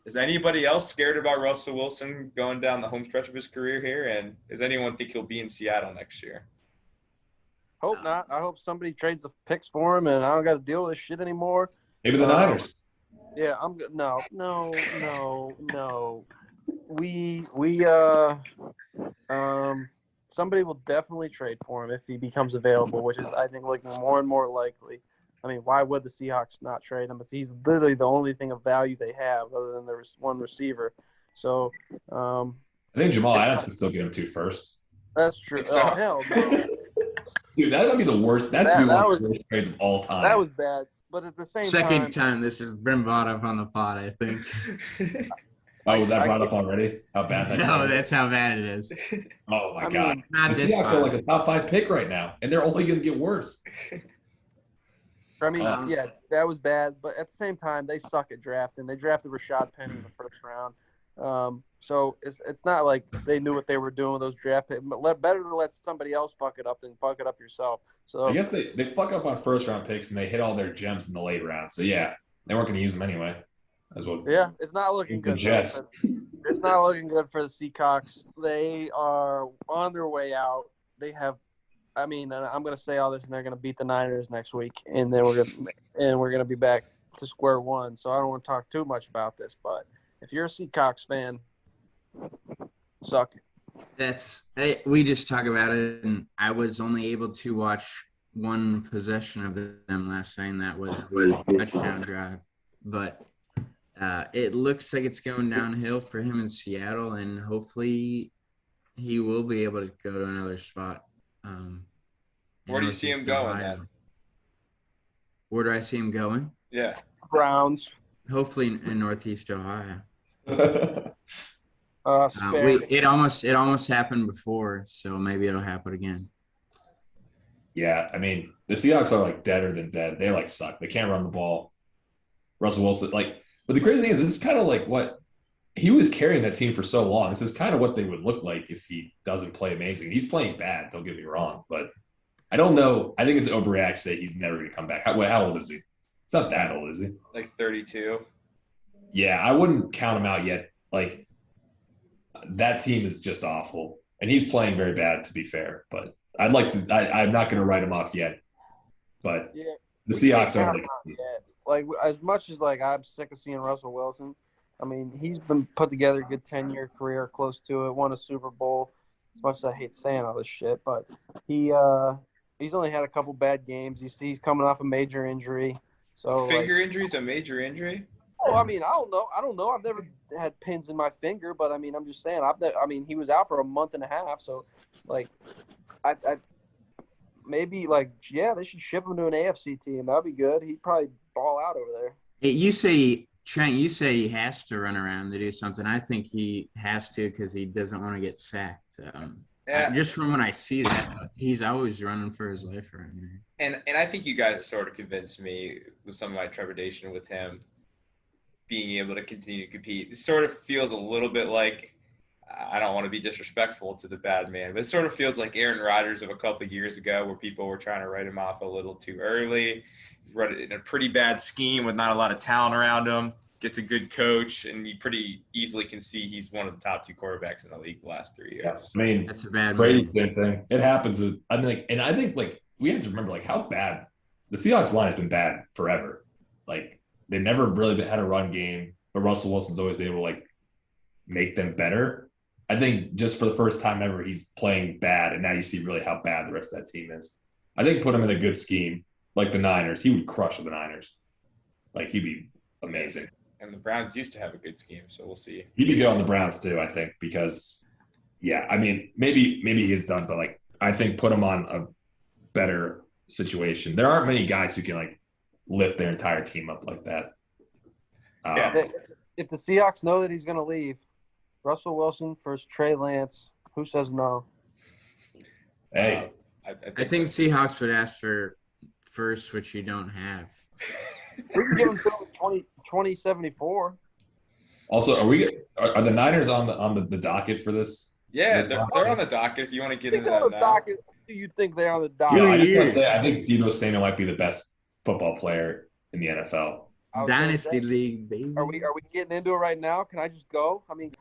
S1: is anybody else scared about Russell Wilson going down the home stretch of his career here? And does anyone think he'll be in Seattle next year?
S4: Hope not. I hope somebody trades the picks for him, and I don't got to deal with this shit anymore.
S3: Maybe the Niners.
S4: Yeah, I'm good. No. Somebody will definitely trade for him if he becomes available, which is, I think, looking more and more likely. I mean, why would the Seahawks not trade him? He's literally the only thing of value they have other than there's one receiver. So,
S3: I think Jamal Adams could still get him 2 firsts.
S4: That's true. Oh, hell no.
S3: Dude, that would be the worst. That's one of the worst trades of all time.
S4: That was bad. But at the same
S2: Second time this has been brought up on the pod, I think.
S3: Oh, was that brought up already? How bad that
S2: No,
S3: team is?
S2: that's how bad it is.
S3: Oh my
S4: I
S3: God.
S4: mean,
S2: Not
S3: The
S2: this
S3: Seahawks are
S2: far.
S3: like a top 5 pick right now, and they're only going to get worse.
S4: I mean,
S2: Um,
S4: yeah, that was bad. But at the same time, they suck at drafting. They drafted Rashad Penny in the first round. So it's not like they knew what they were doing with those draft picks. But better to let somebody else fuck it up than fuck it up yourself. So
S3: I guess they fuck up on first round picks and they hit all their gems in the late round. So yeah, they weren't going to use them anyway. As well.
S4: yeah, it's not looking
S3: The
S4: good.
S3: Jets.
S4: It's not looking good for the Seahawks. They are on their way out. They have, I mean, and I'm going to say all this, and they're going to beat the Niners next week, and then we're going to be back to square one. So I don't want to talk too much about this, but if you're a Seahawks fan, suck it.
S2: We just talk about it, and I was only able to watch one possession of them last night, and that was the touchdown drive. But it looks like it's going downhill for him in Seattle, and hopefully he will be able to go to another spot.
S1: Where do you see him going then?
S2: Where do I see him going?
S1: Yeah.
S4: Browns.
S2: Hopefully in Northeast Ohio. It almost happened before, so maybe it'll happen again.
S3: Yeah, I mean, the Seahawks are like deader than dead. They like suck. They can't run the ball. Russell Wilson, but the crazy thing is, this is kind of like what he was carrying that team for so long. This is kind of what they would look like if he doesn't play amazing. He's playing bad, don't get me wrong, but I don't know. I think it's overreaction to say he's never going to come back. How old is he? It's not that old, is he?
S1: Like 32.
S3: Yeah, I wouldn't count him out yet. Like, that team is just awful, and he's playing very bad, to be fair. But I'd like to. I'm not going to write him off yet. But
S4: Yeah,
S3: the Seahawks are
S4: like as much as like I'm sick of seeing Russell Wilson. I mean, he's been put together a good 10-year career, close to it, won a Super Bowl. As much as I hate saying all this shit, but he's only had a couple bad games. He's coming off a major injury. So
S1: Finger injury's a major injury?
S4: Oh, I mean, I don't know. I've never had pins in my finger, but I mean, I'm just saying. I mean, he was out for a month and a half, so like, I maybe like, yeah, they should ship him to an AFC team. That'd be good. He'd probably ball out over there.
S2: Hey, you say Trent, you say he has to run around to do something. I think he has to because he doesn't want to get sacked. Just from when I see that, he's always running for his life around here.
S1: And I think you guys have sort of convinced me with some of my trepidation with him being able to continue to compete. It sort of feels a little bit like, I don't want to be disrespectful to the bad man, but it sort of feels like Aaron Rodgers of a couple of years ago where people were trying to write him off a little too early. He's run it in a pretty bad scheme with not a lot of talent around him, gets a good coach, and you pretty easily can see he's one of the top 2 quarterbacks in the league the last 3 years.
S3: Yeah. I mean,
S2: that's a bad
S3: Brady, same thing. It happens. I mean, and I think we have to remember how bad the Seahawks line has been bad forever. They've never really had a run game, but Russell Wilson's always been able to make them better. I think just for the first time ever, he's playing bad, and now you see really how bad the rest of that team is. I think put him in a good scheme, like the Niners, he would crush the Niners. He'd be amazing.
S1: And the Browns used to have a good scheme, so we'll see.
S3: He'd be good on the Browns too, I think, because, yeah, I mean, maybe he is done, but I think put him on a better situation. There aren't many guys who can lift their entire team up like that.
S4: If the Seahawks know that he's going to leave, Russell Wilson versus Trey Lance, who says no?
S3: Hey,
S2: I think Seahawks would ask for first, which you don't have.
S4: We can give him 2074.
S3: Also, are the Niners on the docket for this?
S1: Yeah, they're on the docket if you want to get into that now.
S4: Docket. Do you think they're on the docket?
S3: No, I just want to say I think Deebo Samuel might be the best football player in the NFL.
S2: Dynasty League, baby.
S4: Are we getting into it right now? Can I just go? I mean,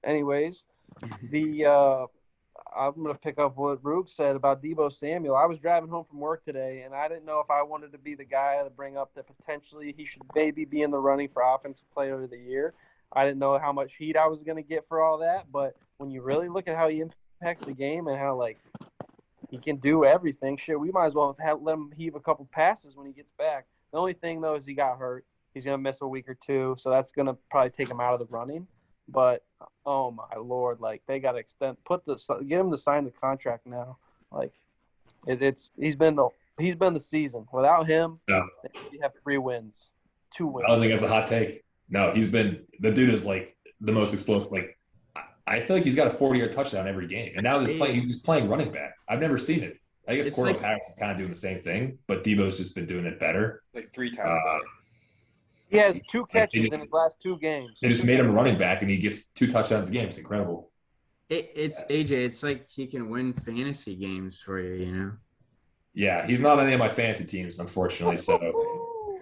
S4: anyways, I'm going to pick up what Rook said about Deebo Samuel. I was driving home from work today, and I didn't know if I wanted to be the guy to bring up that potentially he should maybe be in the running for Offensive Player of the Year. I didn't know how much heat I was going to get for all that, but when you really look at how he impacts the game and how, he can do everything, shit, we might as well let him heave a couple passes when he gets back. The only thing, though, is he got hurt. He's going to miss a week or two, so that's going to probably take him out of the running. But oh my Lord, they got to get him to sign the contract now. He's been the season. Without him, you have 3 wins, 2 wins.
S3: I don't think that's a hot take. No, the dude is the most explosive. Like, I feel like he's got a 40-yard touchdown every game, and now he's just playing running back. I've never seen it. I guess
S2: It's
S3: Cordell
S2: like
S3: Patterson's kind of doing the same thing, but Debo's just been doing it better.
S1: Like 3 times
S3: Uh,
S1: better.
S4: He has 2
S3: Like,
S4: catches in his last 2 games.
S3: They just made him a running back, and he gets 2 touchdowns a game. It's incredible.
S2: it's AJ. It's like he can win fantasy games for you. You know.
S3: Yeah, he's not on any of my fantasy teams, unfortunately. So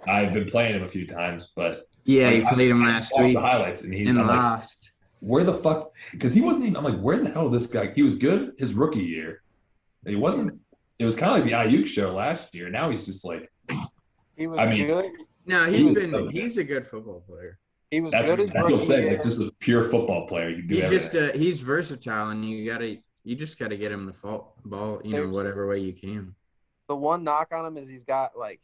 S3: I've been playing him a few times, but
S2: Yeah,
S3: like,
S2: you played him
S3: I
S2: last
S3: watched
S2: week
S3: the highlights, and
S2: and
S3: I'm like,
S2: lost.
S3: where the fuck? Because he wasn't even. I'm like, where the hell this guy? He was good his rookie year. And he wasn't. It was kind of like the Ayuk show last year. Now he's just like,
S4: He was
S3: I mean,
S4: good.
S2: No, he's a good football player.
S4: He was
S3: that's
S4: good as
S3: what I'm
S4: rookie
S3: saying.
S4: year.
S3: Like, just a pure football player. You can do
S2: He's
S3: everything.
S2: he's versatile, and you just gotta get him the ball, whatever way you can.
S4: The one knock on him is he's got a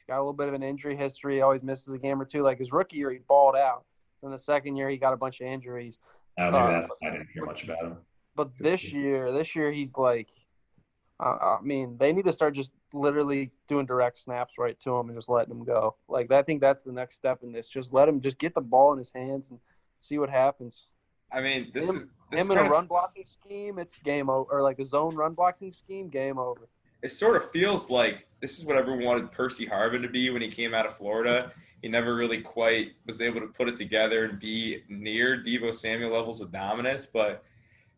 S4: little bit of an injury history. He always misses a game or two. Like his rookie year, he balled out. Then the second year, he got a bunch of injuries.
S3: Maybe that's why I didn't hear much about him.
S4: But this year he's like, I mean, they need to start just literally doing direct snaps right to him and just letting him go. Like I think that's the next step in this. Just let him just get the ball in his hands and see what happens.
S1: I mean, this
S4: Him
S1: is
S4: in a run blocking scheme, it's game over. Or like a zone run blocking scheme, game over.
S1: it sort of feels like this is what everyone wanted Percy Harvin to be when he came out of Florida. He never really quite was able to put it together and be near Deebo Samuel levels of dominance, but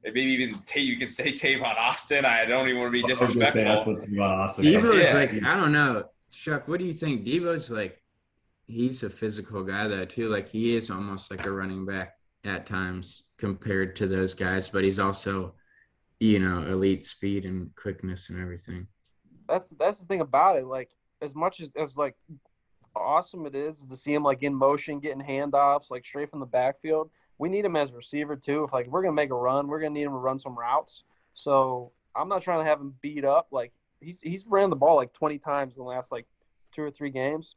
S1: maybe even you can say Tavon Austin. I don't even want to be
S3: I was gonna say that's
S1: disrespectful.
S3: what Tavon Austin
S2: Deebo's
S3: is.
S1: Yeah.
S2: like, I don't know, Chuck. What do you think? Deebo's like, he's a physical guy though too. Like he is almost like a running back at times compared to those guys, but he's also, elite speed and quickness and everything.
S4: That's the thing about it. Like as much as like awesome it is to see him like in motion, getting handoffs like straight from the backfield. We need him as a receiver too. If like we're gonna make a run, we're gonna need him to run some routes. So I'm not trying to have him beat up. Like he's ran the ball like 20 times in the last like 2 or 3 games.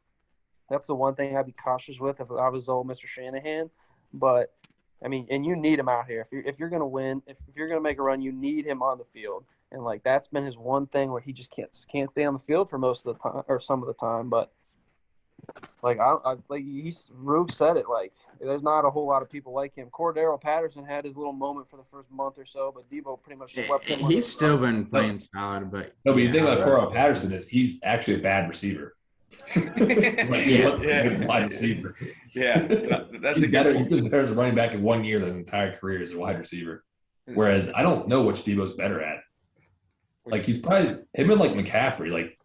S4: That's the one thing I'd be cautious with if I was old Mr. Shanahan. But I mean, and you need him out here. If you're gonna win, if you're gonna make a run, you need him on the field. And like that's been his one thing where he just can't stay on the field for most of the time or some of the time. But like Rube said it, like there's not a whole lot of people like him. Cordero Patterson had his little moment for the first month or so, but Deebo pretty much swept him.
S2: He's still been playing solid, but
S3: No, but you think about Cordell Patterson is he's actually a bad receiver. Like, he wasn't a good wide receiver.
S1: Yeah, that's
S3: He's
S1: a
S3: better.
S1: good
S3: He's been better as a running back in 1 year than the entire career as a wide receiver. Whereas I don't know which Debo's better at. Like he's probably him and like McCaffrey. Like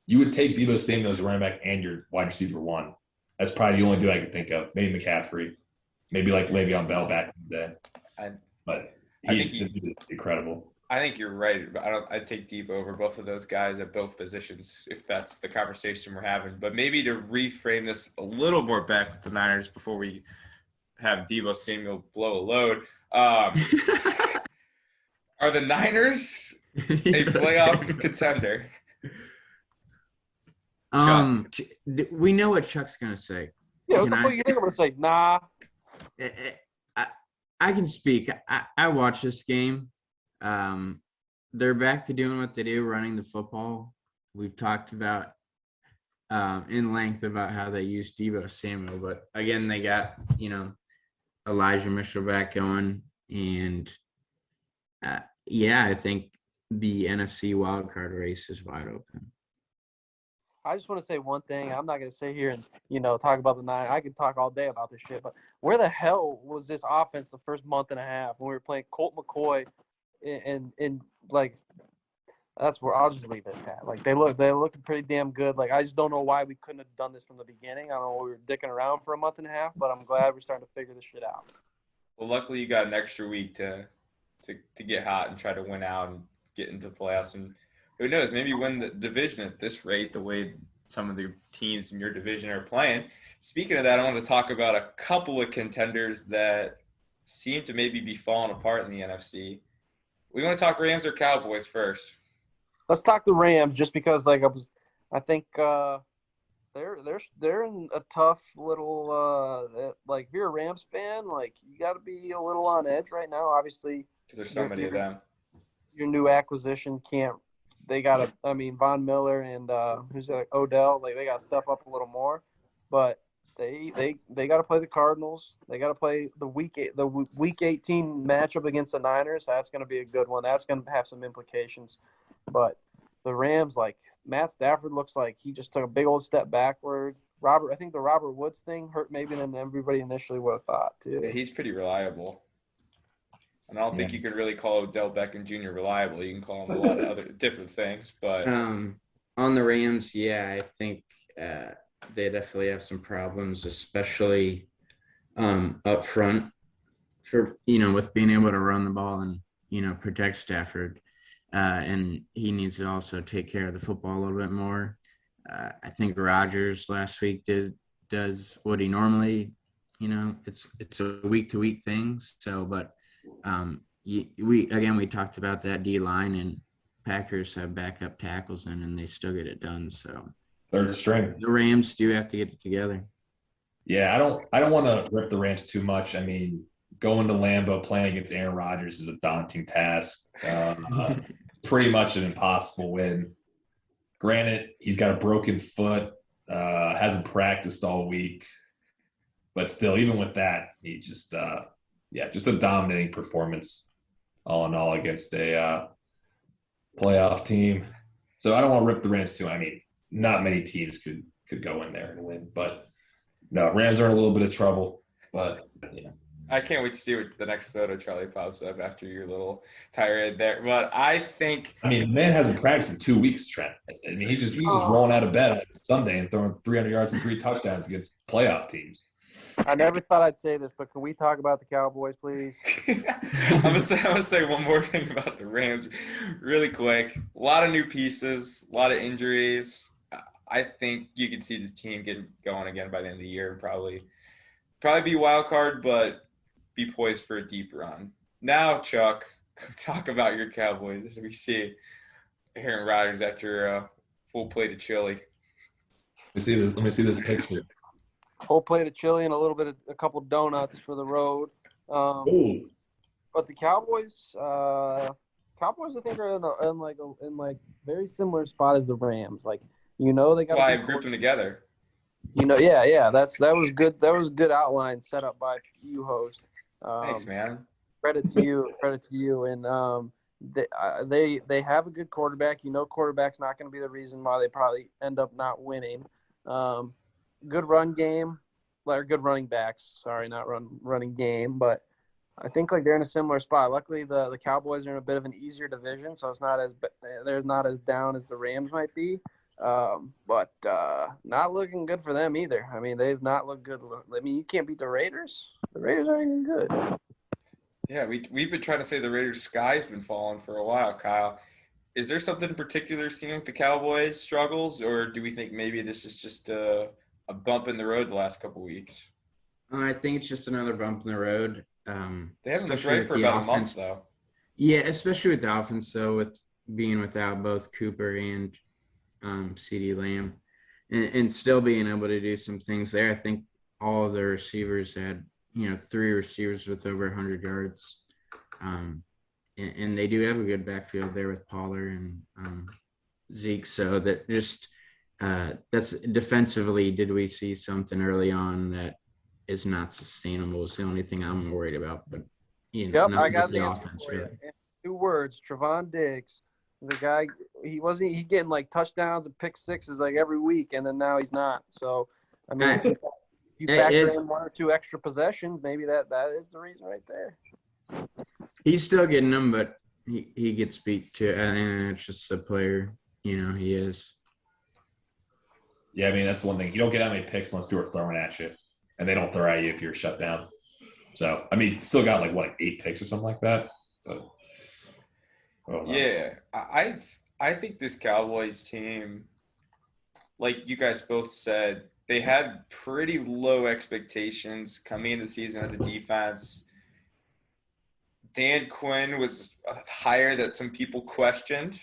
S3: you would take Deebo Samuel as a running back and your wide receiver 1. That's probably the only dude I could think of. Maybe McCaffrey, maybe like Le'Veon Bell back in the day. But
S1: I think
S3: he's incredible.
S1: I think you're right. I'd take Deebo over both of those guys at both positions if that's the conversation we're having. But maybe to reframe this a little more back with the Niners before we have Deebo Samuel blow a load. Are the Niners a playoff contender?
S2: We know what Chuck's gonna say.
S4: Yeah, what the fuck you think I'm gonna say? Nah.
S2: I can speak. I watched this game. They're back to doing what they do, running the football. We've talked about in length about how they use Deebo Samuel, but again, they got Elijah Mitchell back going, and I think the NFC wildcard race is wide open.
S4: I just want to say one thing. I'm not going to sit here and, talk about the Niners. I could talk all day about this shit, but where the hell was this offense the first month and a half when we were playing Colt McCoy and like, that's where I'll just leave it at that. Like, they're looking pretty damn good. Like, I just don't know why we couldn't have done this from the beginning. I don't know, we were dicking around for a month and a half, but I'm glad we're starting to figure this shit out.
S1: Well, luckily you got an extra week to get hot and try to win out and get into the playoffs. And who knows, maybe win the division at this rate, the way some of the teams in your division are playing. Speaking of that, I want to talk about a couple of contenders that seem to maybe be falling apart in the NFC. We want to talk Rams or Cowboys first?
S4: Let's talk the Rams, just because I think they're in a tough little like if you're a Rams fan, like you got to be a little on edge right now. Obviously,
S1: Because there's so many of them.
S4: Your new acquisition can't. They got Von Miller and who's that, Odell. Like they got to step up a little more. But They got to play the Cardinals. They got to play the week 18 matchup against the Niners. That's going to be a good one. That's going to have some implications. But the Rams, like Matt Stafford, looks like he just took a big old step backward. I think the Robert Woods thing hurt maybe than everybody initially would have thought too.
S1: Yeah, he's pretty reliable. And I don't think you can really call Odell Beckham Jr. reliable. You can call him a lot of other different things. But
S2: on the Rams, yeah, I think they definitely have some problems, especially up front for, with being able to run the ball and, protect Stafford. And he needs to also take care of the football a little bit more. I think Rodgers last week does what he normally, it's a week-to-week thing. So, but we talked about that D-line, and Packers have backup tackles in, and they still get it done. So
S3: third string.
S2: The Rams do have to get it together.
S3: Yeah, I don't want to rip the Rams too much. I mean, going to Lambeau playing against Aaron Rodgers is a daunting task. Pretty much an impossible win. Granted, he's got a broken foot, hasn't practiced all week, but still, even with that, he just a dominating performance all in all against a playoff team. So I don't want to rip the Rams too. I mean, not many teams could go in there and win, but no, Rams are in a little bit of trouble. But yeah,
S1: I can't wait to see what the next photo Charlie pops up after your little tirade there. But I think
S3: the man hasn't practiced in 2 weeks, Trent. I mean, he's just rolling out of bed on Sunday and throwing 300 yards and 3 touchdowns against playoff teams.
S4: I never thought I'd say this, but can we talk about the Cowboys, please?
S1: I'm gonna say one more thing about the Rams really quick. A lot of new pieces, a lot of injuries. I think you can see this team getting going again by the end of the year and probably be a wild card, but be poised for a deep run. Now, Chuck, talk about your Cowboys as we see Aaron Rodgers after a full plate of chili.
S3: Let me see this picture.
S4: Whole plate of chili and a couple donuts for the road. But the Cowboys, I think are in very similar spot as the Rams. Like, they got.
S1: That's why I grouped them together.
S4: Yeah. That was good. That was a good outline set up by you, host.
S1: Thanks, man.
S4: Credit to you. And they have a good quarterback. Quarterback's not going to be the reason why they probably end up not winning. Good run game, or good running backs. Sorry, not running game, but I think they're in a similar spot. Luckily, the Cowboys are in a bit of an easier division, so they're not as down as the Rams might be. But not looking good for them either. I mean, they've not looked good. I mean, you can't beat the Raiders. The Raiders aren't even good.
S1: Yeah, we've been trying to say the Raiders' sky's been falling for a while, Kyle. Is there something in particular seen with the Cowboys' struggles, or do we think maybe this is just a bump in the road the last couple weeks?
S2: I think it's just another bump in the road.
S1: They haven't looked right for about a month, though.
S2: Yeah, especially with the offense, so with being without both Cooper and CeeDee Lamb, and still being able to do some things there. I think all of the receivers had, 3 receivers with over 100 yards. And they do have a good backfield there with Pollard and Zeke. So that just that's defensively, did we see something early on that is not sustainable? Is the only thing I'm worried about. But
S4: I got the
S2: offense really.
S4: 2 words: Trevon Diggs. The guy, he getting touchdowns and pick sixes every week, and then now he's not. So I mean, if you factor in 1 or 2 extra possessions, maybe that is the reason right there.
S2: He's still getting them, but he gets beat too. And it's just the player, he is.
S3: Yeah, I mean, that's one thing. You don't get that many picks unless people are throwing at you, and they don't throw at you if you're shut down. So, I mean, still got 8 picks or something like that. But,
S1: yeah, I think this Cowboys team, like you guys both said, they had pretty low expectations coming into the season as a defense. Dan Quinn was a hire that some people questioned,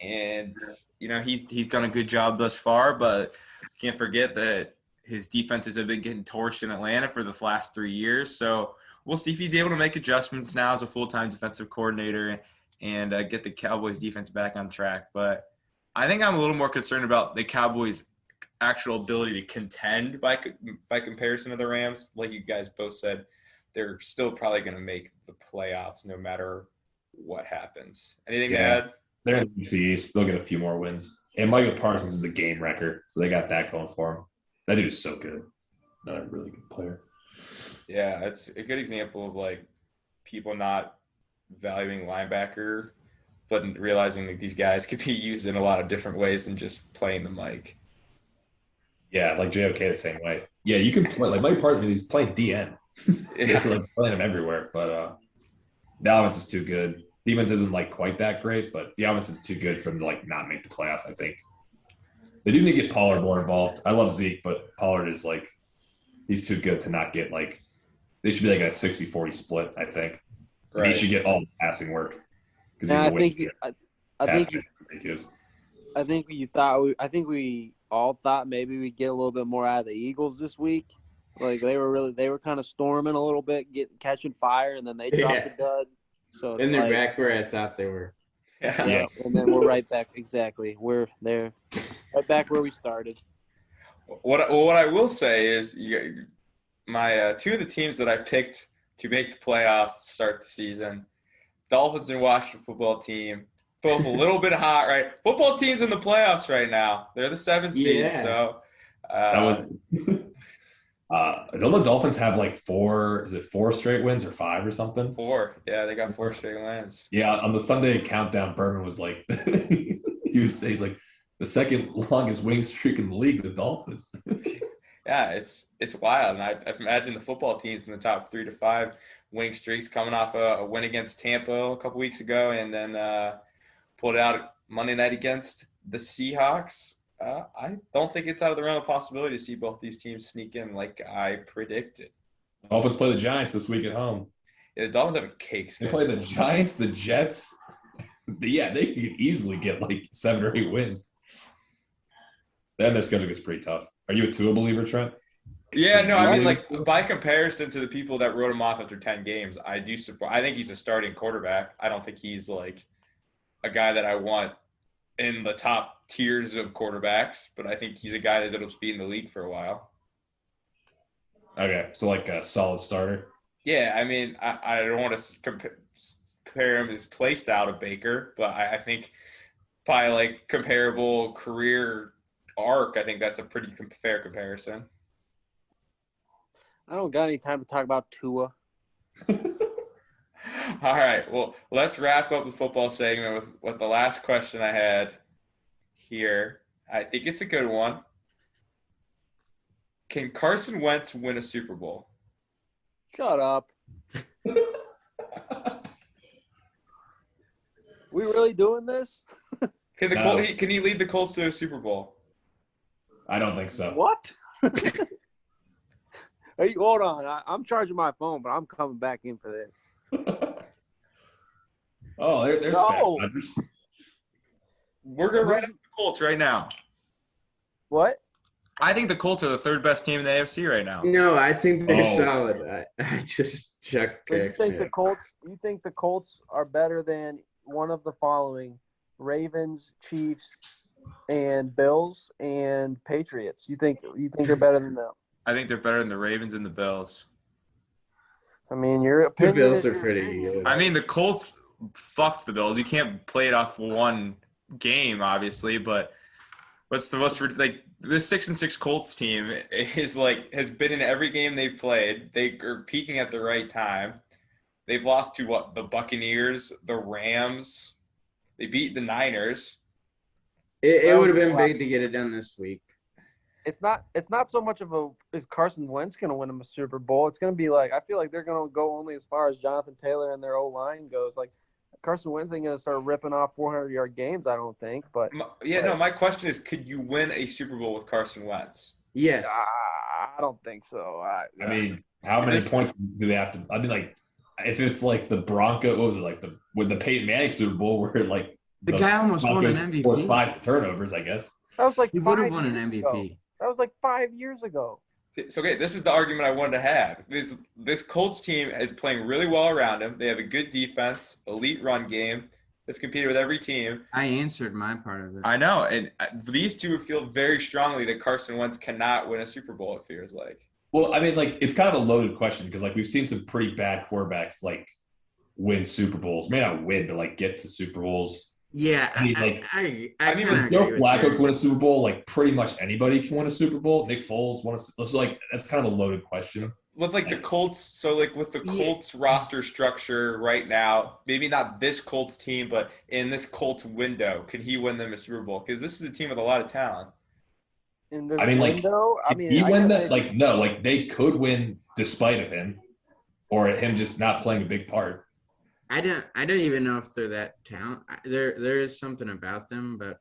S1: and he's done a good job thus far. But can't forget that his defenses have been getting torched in Atlanta for the last 3 years. So we'll see if he's able to make adjustments now as a full-time defensive coordinator and get the Cowboys defense back on track. But I think I'm a little more concerned about the Cowboys actual ability to contend by comparison to the Rams, like you guys both said, they're still probably going to make the playoffs no matter what happens. Anything to add?
S3: They're in the NFC East. They'll get a few more wins. And Michael Parsons is a game wrecker, so they got that going for him. That dude is so good. Another really good player.
S1: Yeah, it's a good example of like people not valuing linebacker, but realizing that these guys could be used in a lot of different ways than just playing the mic.
S3: Yeah, like JOK the same way. Yeah, you can play like Mike Parsons. He's playing DN.
S1: Yeah.
S3: They're like playing him everywhere, but the offense is too good. Defense isn't like quite that great, but the offense is too good for them to like not make the playoffs. I think they do need to get Pollard more involved. I love Zeke, but Pollard is like he's too good to not get like they should be like a 60-40 split. I think
S1: Right.
S3: he should get all the passing work because
S4: And
S3: he's
S4: I think we all thought maybe we'd get a little bit more out of the Eagles this week. Like they were kind of storming a little bit, catching fire, and then they dropped the dud. So
S2: And they're back where I thought they were.
S1: Yeah.
S4: And then we're right back. Exactly, we're there, right back where we started.
S1: What I will say is my two of the teams that I picked to make the playoffs to start the season, Dolphins and Washington football team, both a little bit hot, right? Football teams in the playoffs right now. They're the 7th seed,
S2: Yeah.
S1: so
S3: that was. Don't the Dolphins have like 4 straight wins or 5 or something?
S1: 4. Yeah, they got 4 straight wins.
S3: Yeah, on the Sunday countdown, Berman was like, he's like the second longest winning streak in the league, the Dolphins.
S1: Yeah, it's wild, and I imagine the football teams in the top 3 to 5 winning streaks coming off a win against Tampa a couple weeks ago, and then pulled out Monday night against the Seahawks. I don't think it's out of the realm of possibility to see both these teams sneak in like I predicted.
S3: Dolphins play the Giants this week at home.
S1: Yeah, the Dolphins have a cake
S3: They
S1: schedule.
S3: play the Giants, the Jets. Yeah, they could easily get like 7 or 8 wins. Then their schedule gets pretty tough. Are you a Tua believer, Trent?
S1: Yeah, no, I mean, like, by comparison to the people that wrote him off after 10 games, I do support. I think he's a starting quarterback. I don't think he's, like, a guy that I want in the top tiers of quarterbacks, but I think he's a guy that'll be in the league for a while.
S3: Okay, so like a solid starter.
S1: Yeah, I mean, I don't want to compare him his play style to Baker, but I think by, like, comparable career arc, I think that's a pretty fair comparison.
S4: I don't got any time to talk about Tua.
S1: All right. Well, let's wrap up the football segment with the last question I had here. I think it's a good one. Can Carson Wentz win a Super Bowl?
S4: Shut up. We really doing this?
S1: Can he lead the Colts to a Super Bowl?
S3: I don't think so.
S4: What? Hey, hold on. I'm charging my phone, but I'm coming back in for this.
S3: Oh, there's
S4: No.
S3: Fat Rodgers.
S1: We're going to write up the Colts right now.
S4: What?
S1: I think the Colts are the 3rd best team in the AFC right now.
S2: No, I think they're
S3: Oh.
S2: solid. I just checked
S4: So you
S2: picks.
S4: think
S2: man.
S4: you think the Colts are better than one of the following: Ravens, Chiefs, and Bills and Patriots? You think they're better than them?
S1: I think they're better than the Ravens and the Bills.
S4: I mean, your
S2: The
S4: opinion.
S2: Bills
S4: is
S2: are
S4: your
S2: pretty
S4: opinion.
S2: good.
S1: I mean, the Colts fucked the Bills. You can't play it off one game, obviously, but what's the most like this 6-6 Colts team is like has been in every game they've played. They are peaking at the right time. They've lost to what? The Buccaneers, the Rams. They beat the Niners.
S2: It would have been big to get it done this week.
S4: It's not so much of a is Carson Wentz going to win them a Super Bowl. It's going to be like I feel like they're going to go only as far as Jonathan Taylor and their O-line goes. Like Carson Wentz ain't going to start ripping off 400-yard games, I don't think. But
S1: My question is, could you win a Super Bowl with Carson Wentz?
S2: Yes.
S4: I don't think so.
S3: I mean, how many points do they have to? I mean, like, if it's like the Bronco, what was it like with the Peyton Manning Super Bowl where like
S2: The guy almost won an
S3: Broncos
S2: MVP.
S3: forced 5 turnovers, I guess.
S4: that was like
S2: He would have
S4: 5
S2: won an
S4: years ago.
S2: MVP.
S4: That was like 5 years ago.
S1: It's okay. This is the argument I wanted to have. This Colts team is playing really well around him. They have a good defense, elite run game, They've competed with every team.
S2: I answered my part of it.
S1: I know, and these two feel very strongly that Carson Wentz cannot win a Super Bowl. It feels like.
S3: Well, I mean, like it's kind of a loaded question because like we've seen some pretty bad quarterbacks like win Super Bowls, may not win, but like get to Super Bowls.
S2: Yeah,
S3: I mean, like
S2: I
S1: mean,
S2: kinda
S3: Joe
S2: agree with
S3: Flacco
S2: you.
S3: can win a Super Bowl. Like pretty much anybody can win a Super Bowl. Nick Foles won a. So like that's kind of a loaded question.
S1: With like the Colts, so like with the Colts roster structure right now, maybe not this Colts team, but in this Colts window, can he win them a Super Bowl? Because this is a team with a lot of talent.
S4: In this
S3: I mean, like,
S4: window, I
S3: If
S4: mean,
S3: he
S4: I
S3: win
S4: guess
S3: that, like no, like they could win despite of him, or him just not playing a big part.
S2: I don't even know if they're that talent. There is something about them, but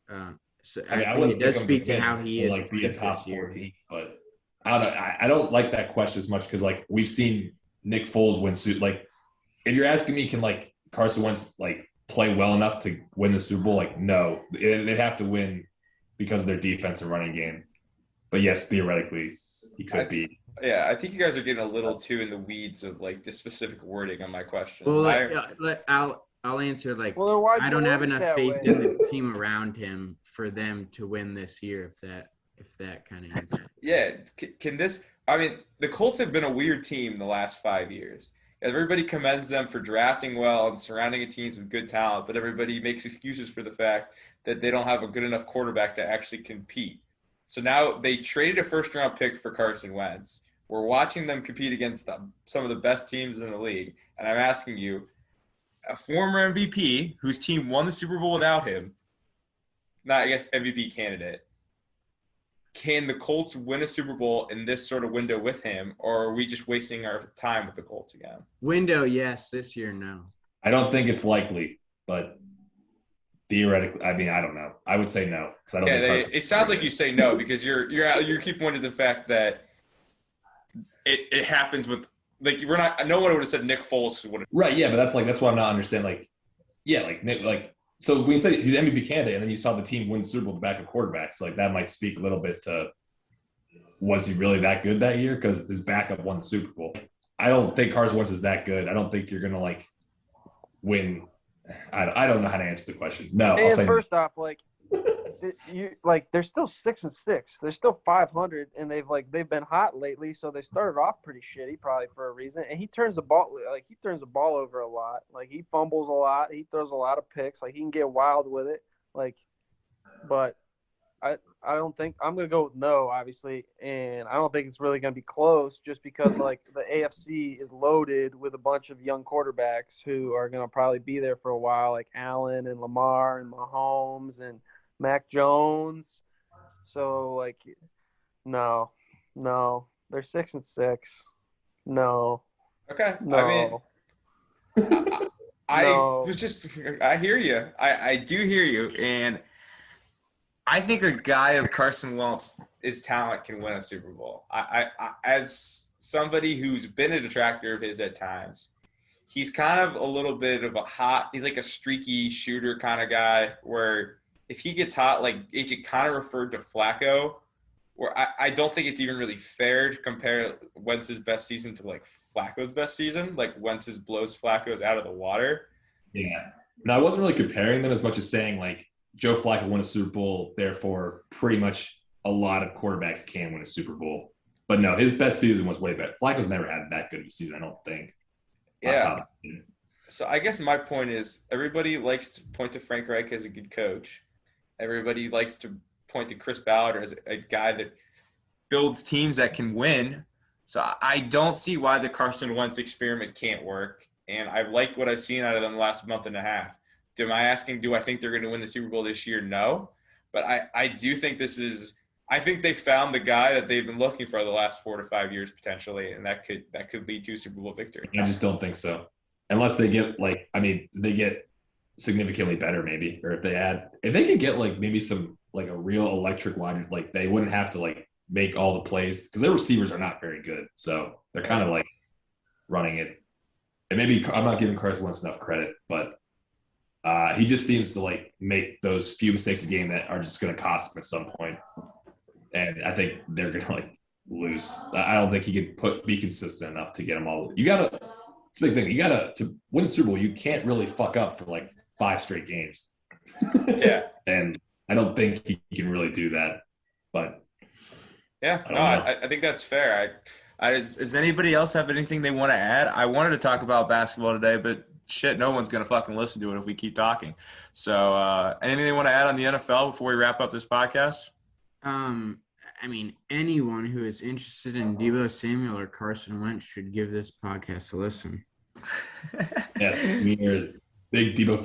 S2: so
S3: I mean, I
S2: think
S3: wouldn't
S2: it does
S3: pick him
S2: speak to
S3: win
S2: how he
S3: or,
S2: is
S3: like be a
S2: this
S3: top
S2: year.
S3: 14, but I don't like that question as much because like we've seen Nick Foles win suit. Like if you're asking me, can like Carson Wentz like play well enough to win the Super Bowl? Like no, they'd have to win because of their defense and running game. But yes, theoretically, he could be.
S1: Yeah, I think you guys are getting a little too in the weeds of like the specific wording on my question.
S2: Well, I'll answer like
S4: Well, then why'd
S2: I
S4: you
S2: don't have
S4: word it
S2: enough
S4: that
S2: faith
S4: way?
S2: in the team around him for them to win this year. If that kind of answers.
S1: Yeah, can this? I mean, the Colts have been a weird team the last 5 years. Everybody commends them for drafting well and surrounding teams with good talent, but everybody makes excuses for the fact that they don't have a good enough quarterback to actually compete. So now they traded a first-round pick for Carson Wentz. We're watching them compete against some of the best teams in the league, and I'm asking you, a former MVP whose team won the Super Bowl without him, not I guess MVP candidate, can the Colts win a Super Bowl in this sort of window with him, or are we just wasting our time with the Colts again?
S2: Window, yes. This year, no.
S3: I don't think it's likely, but theoretically, I mean, I don't know. I would say no because I don't. think
S1: It sounds like you say no because you keep pointing to the fact that it happens with like we're not. No one would have said Nick Foles would have.
S3: Right, yeah, but that's what I'm not understanding. Like, yeah, like so when you say he's an MVP candidate, and then you saw the team win the Super Bowl with the backup quarterbacks, like that might speak a little bit to was he really that good that year because his backup won the Super Bowl. I don't think Carson Wentz is that good. I don't think you're gonna like win. I don't know how to answer the question. No, I'll
S4: And
S3: say
S4: first off, like they're still 6-6. They're still 500, and they've been hot lately. So they started off pretty shitty, probably for a reason. And he turns the ball over a lot. Like he fumbles a lot. He throws a lot of picks. Like he can get wild with it. Like, but I don't think I'm gonna go with no, obviously, and I don't think it's really gonna be close, just because like the AFC is loaded with a bunch of young quarterbacks who are gonna probably be there for a while, like Allen and Lamar and Mahomes and Mac Jones. So like, no, they're 6-6. No,
S1: Okay,
S4: no.
S1: I
S4: No.
S1: was just I hear you. I do hear you, and I think a guy of Carson Wentz's talent can win a Super Bowl. I as somebody who's been a detractor of his at times, he's kind of a little bit of he's like a streaky shooter kind of guy where if he gets hot, like AJ kind of referred to Flacco, where I don't think it's even really fair to compare Wentz's best season to like Flacco's best season. Like Wentz's blows Flacco's out of the water.
S3: yeah. No, I wasn't really comparing them as much as saying like Joe Flacco won a Super Bowl, therefore pretty much a lot of quarterbacks can win a Super Bowl. But no, his best season was way better. Flacco's never had that good of a season, I don't think.
S1: Yeah. So I guess my point is everybody likes to point to Frank Reich as a good coach. Everybody likes to point to Chris Ballard as a guy that builds teams that can win. So I don't see why the Carson Wentz experiment can't work. And I like what I've seen out of them the last month and a half. Am I asking, do I think they're going to win the Super Bowl this year? No. But I do think I think they found the guy that they've been looking for the last 4 to 5 years potentially, and that could lead to a Super Bowl victory.
S3: I just don't think so. Unless they get they get significantly better maybe, or if they could get like maybe some like a real electric wide, like they wouldn't have to like make all the plays because their receivers are not very good. So they're kind of like running it. And maybe I'm not giving Carson Wentz enough credit, but he just seems to like make those few mistakes a game that are just going to cost him at some point. And I think they're going to like lose. I don't think he could be consistent enough to get them all. It's a big thing. To win the Super Bowl, you can't really fuck up for like 5 straight games.
S1: Yeah.
S3: And I don't think he can really do that. But
S1: Yeah,
S3: I don't know.
S1: I think that's fair. Does anybody else have anything they want to add? I wanted to talk about basketball today, but shit, no one's going to fucking listen to it if we keep talking. So anything they want to add on the NFL before we wrap up this podcast?
S2: I mean, anyone who is interested in Deebo Samuel or Carson Wentz should give this podcast a listen.
S3: Yes, we are big Deebo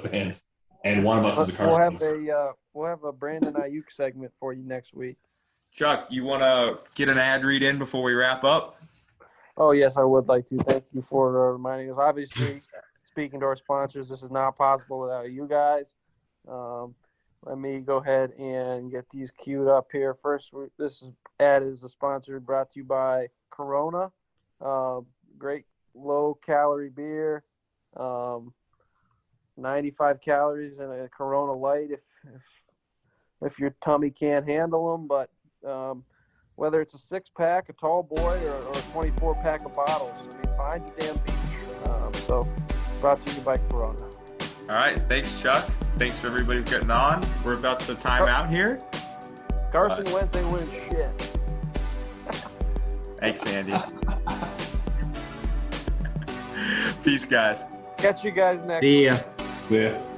S3: fans. And one of us is a Carson.
S4: We'll have a Brandon Ayuk segment for you next week.
S1: Chuck, you want to get an ad read in before we wrap up?
S4: Oh, yes, I would like to. Thank you for reminding us. Obviously, speaking to our sponsors, this is not possible without you guys. Let me go ahead and get these queued up here. First, this ad is sponsored, brought to you by Corona. Great low-calorie beer. 95 calories in a Corona Light if your tummy can't handle them. But whether it's a 6-pack, a tall boy, or a 24-pack of bottles, I mean, find your damn beach. So brought to you by Corona.
S1: All right. Thanks, Chuck. Thanks for everybody for getting on. We're about to time out here.
S4: Carson Wentz ain't winning shit.
S1: Thanks, Andy. Peace, guys.
S4: Catch you guys next
S2: See ya.
S4: week.
S3: See ya.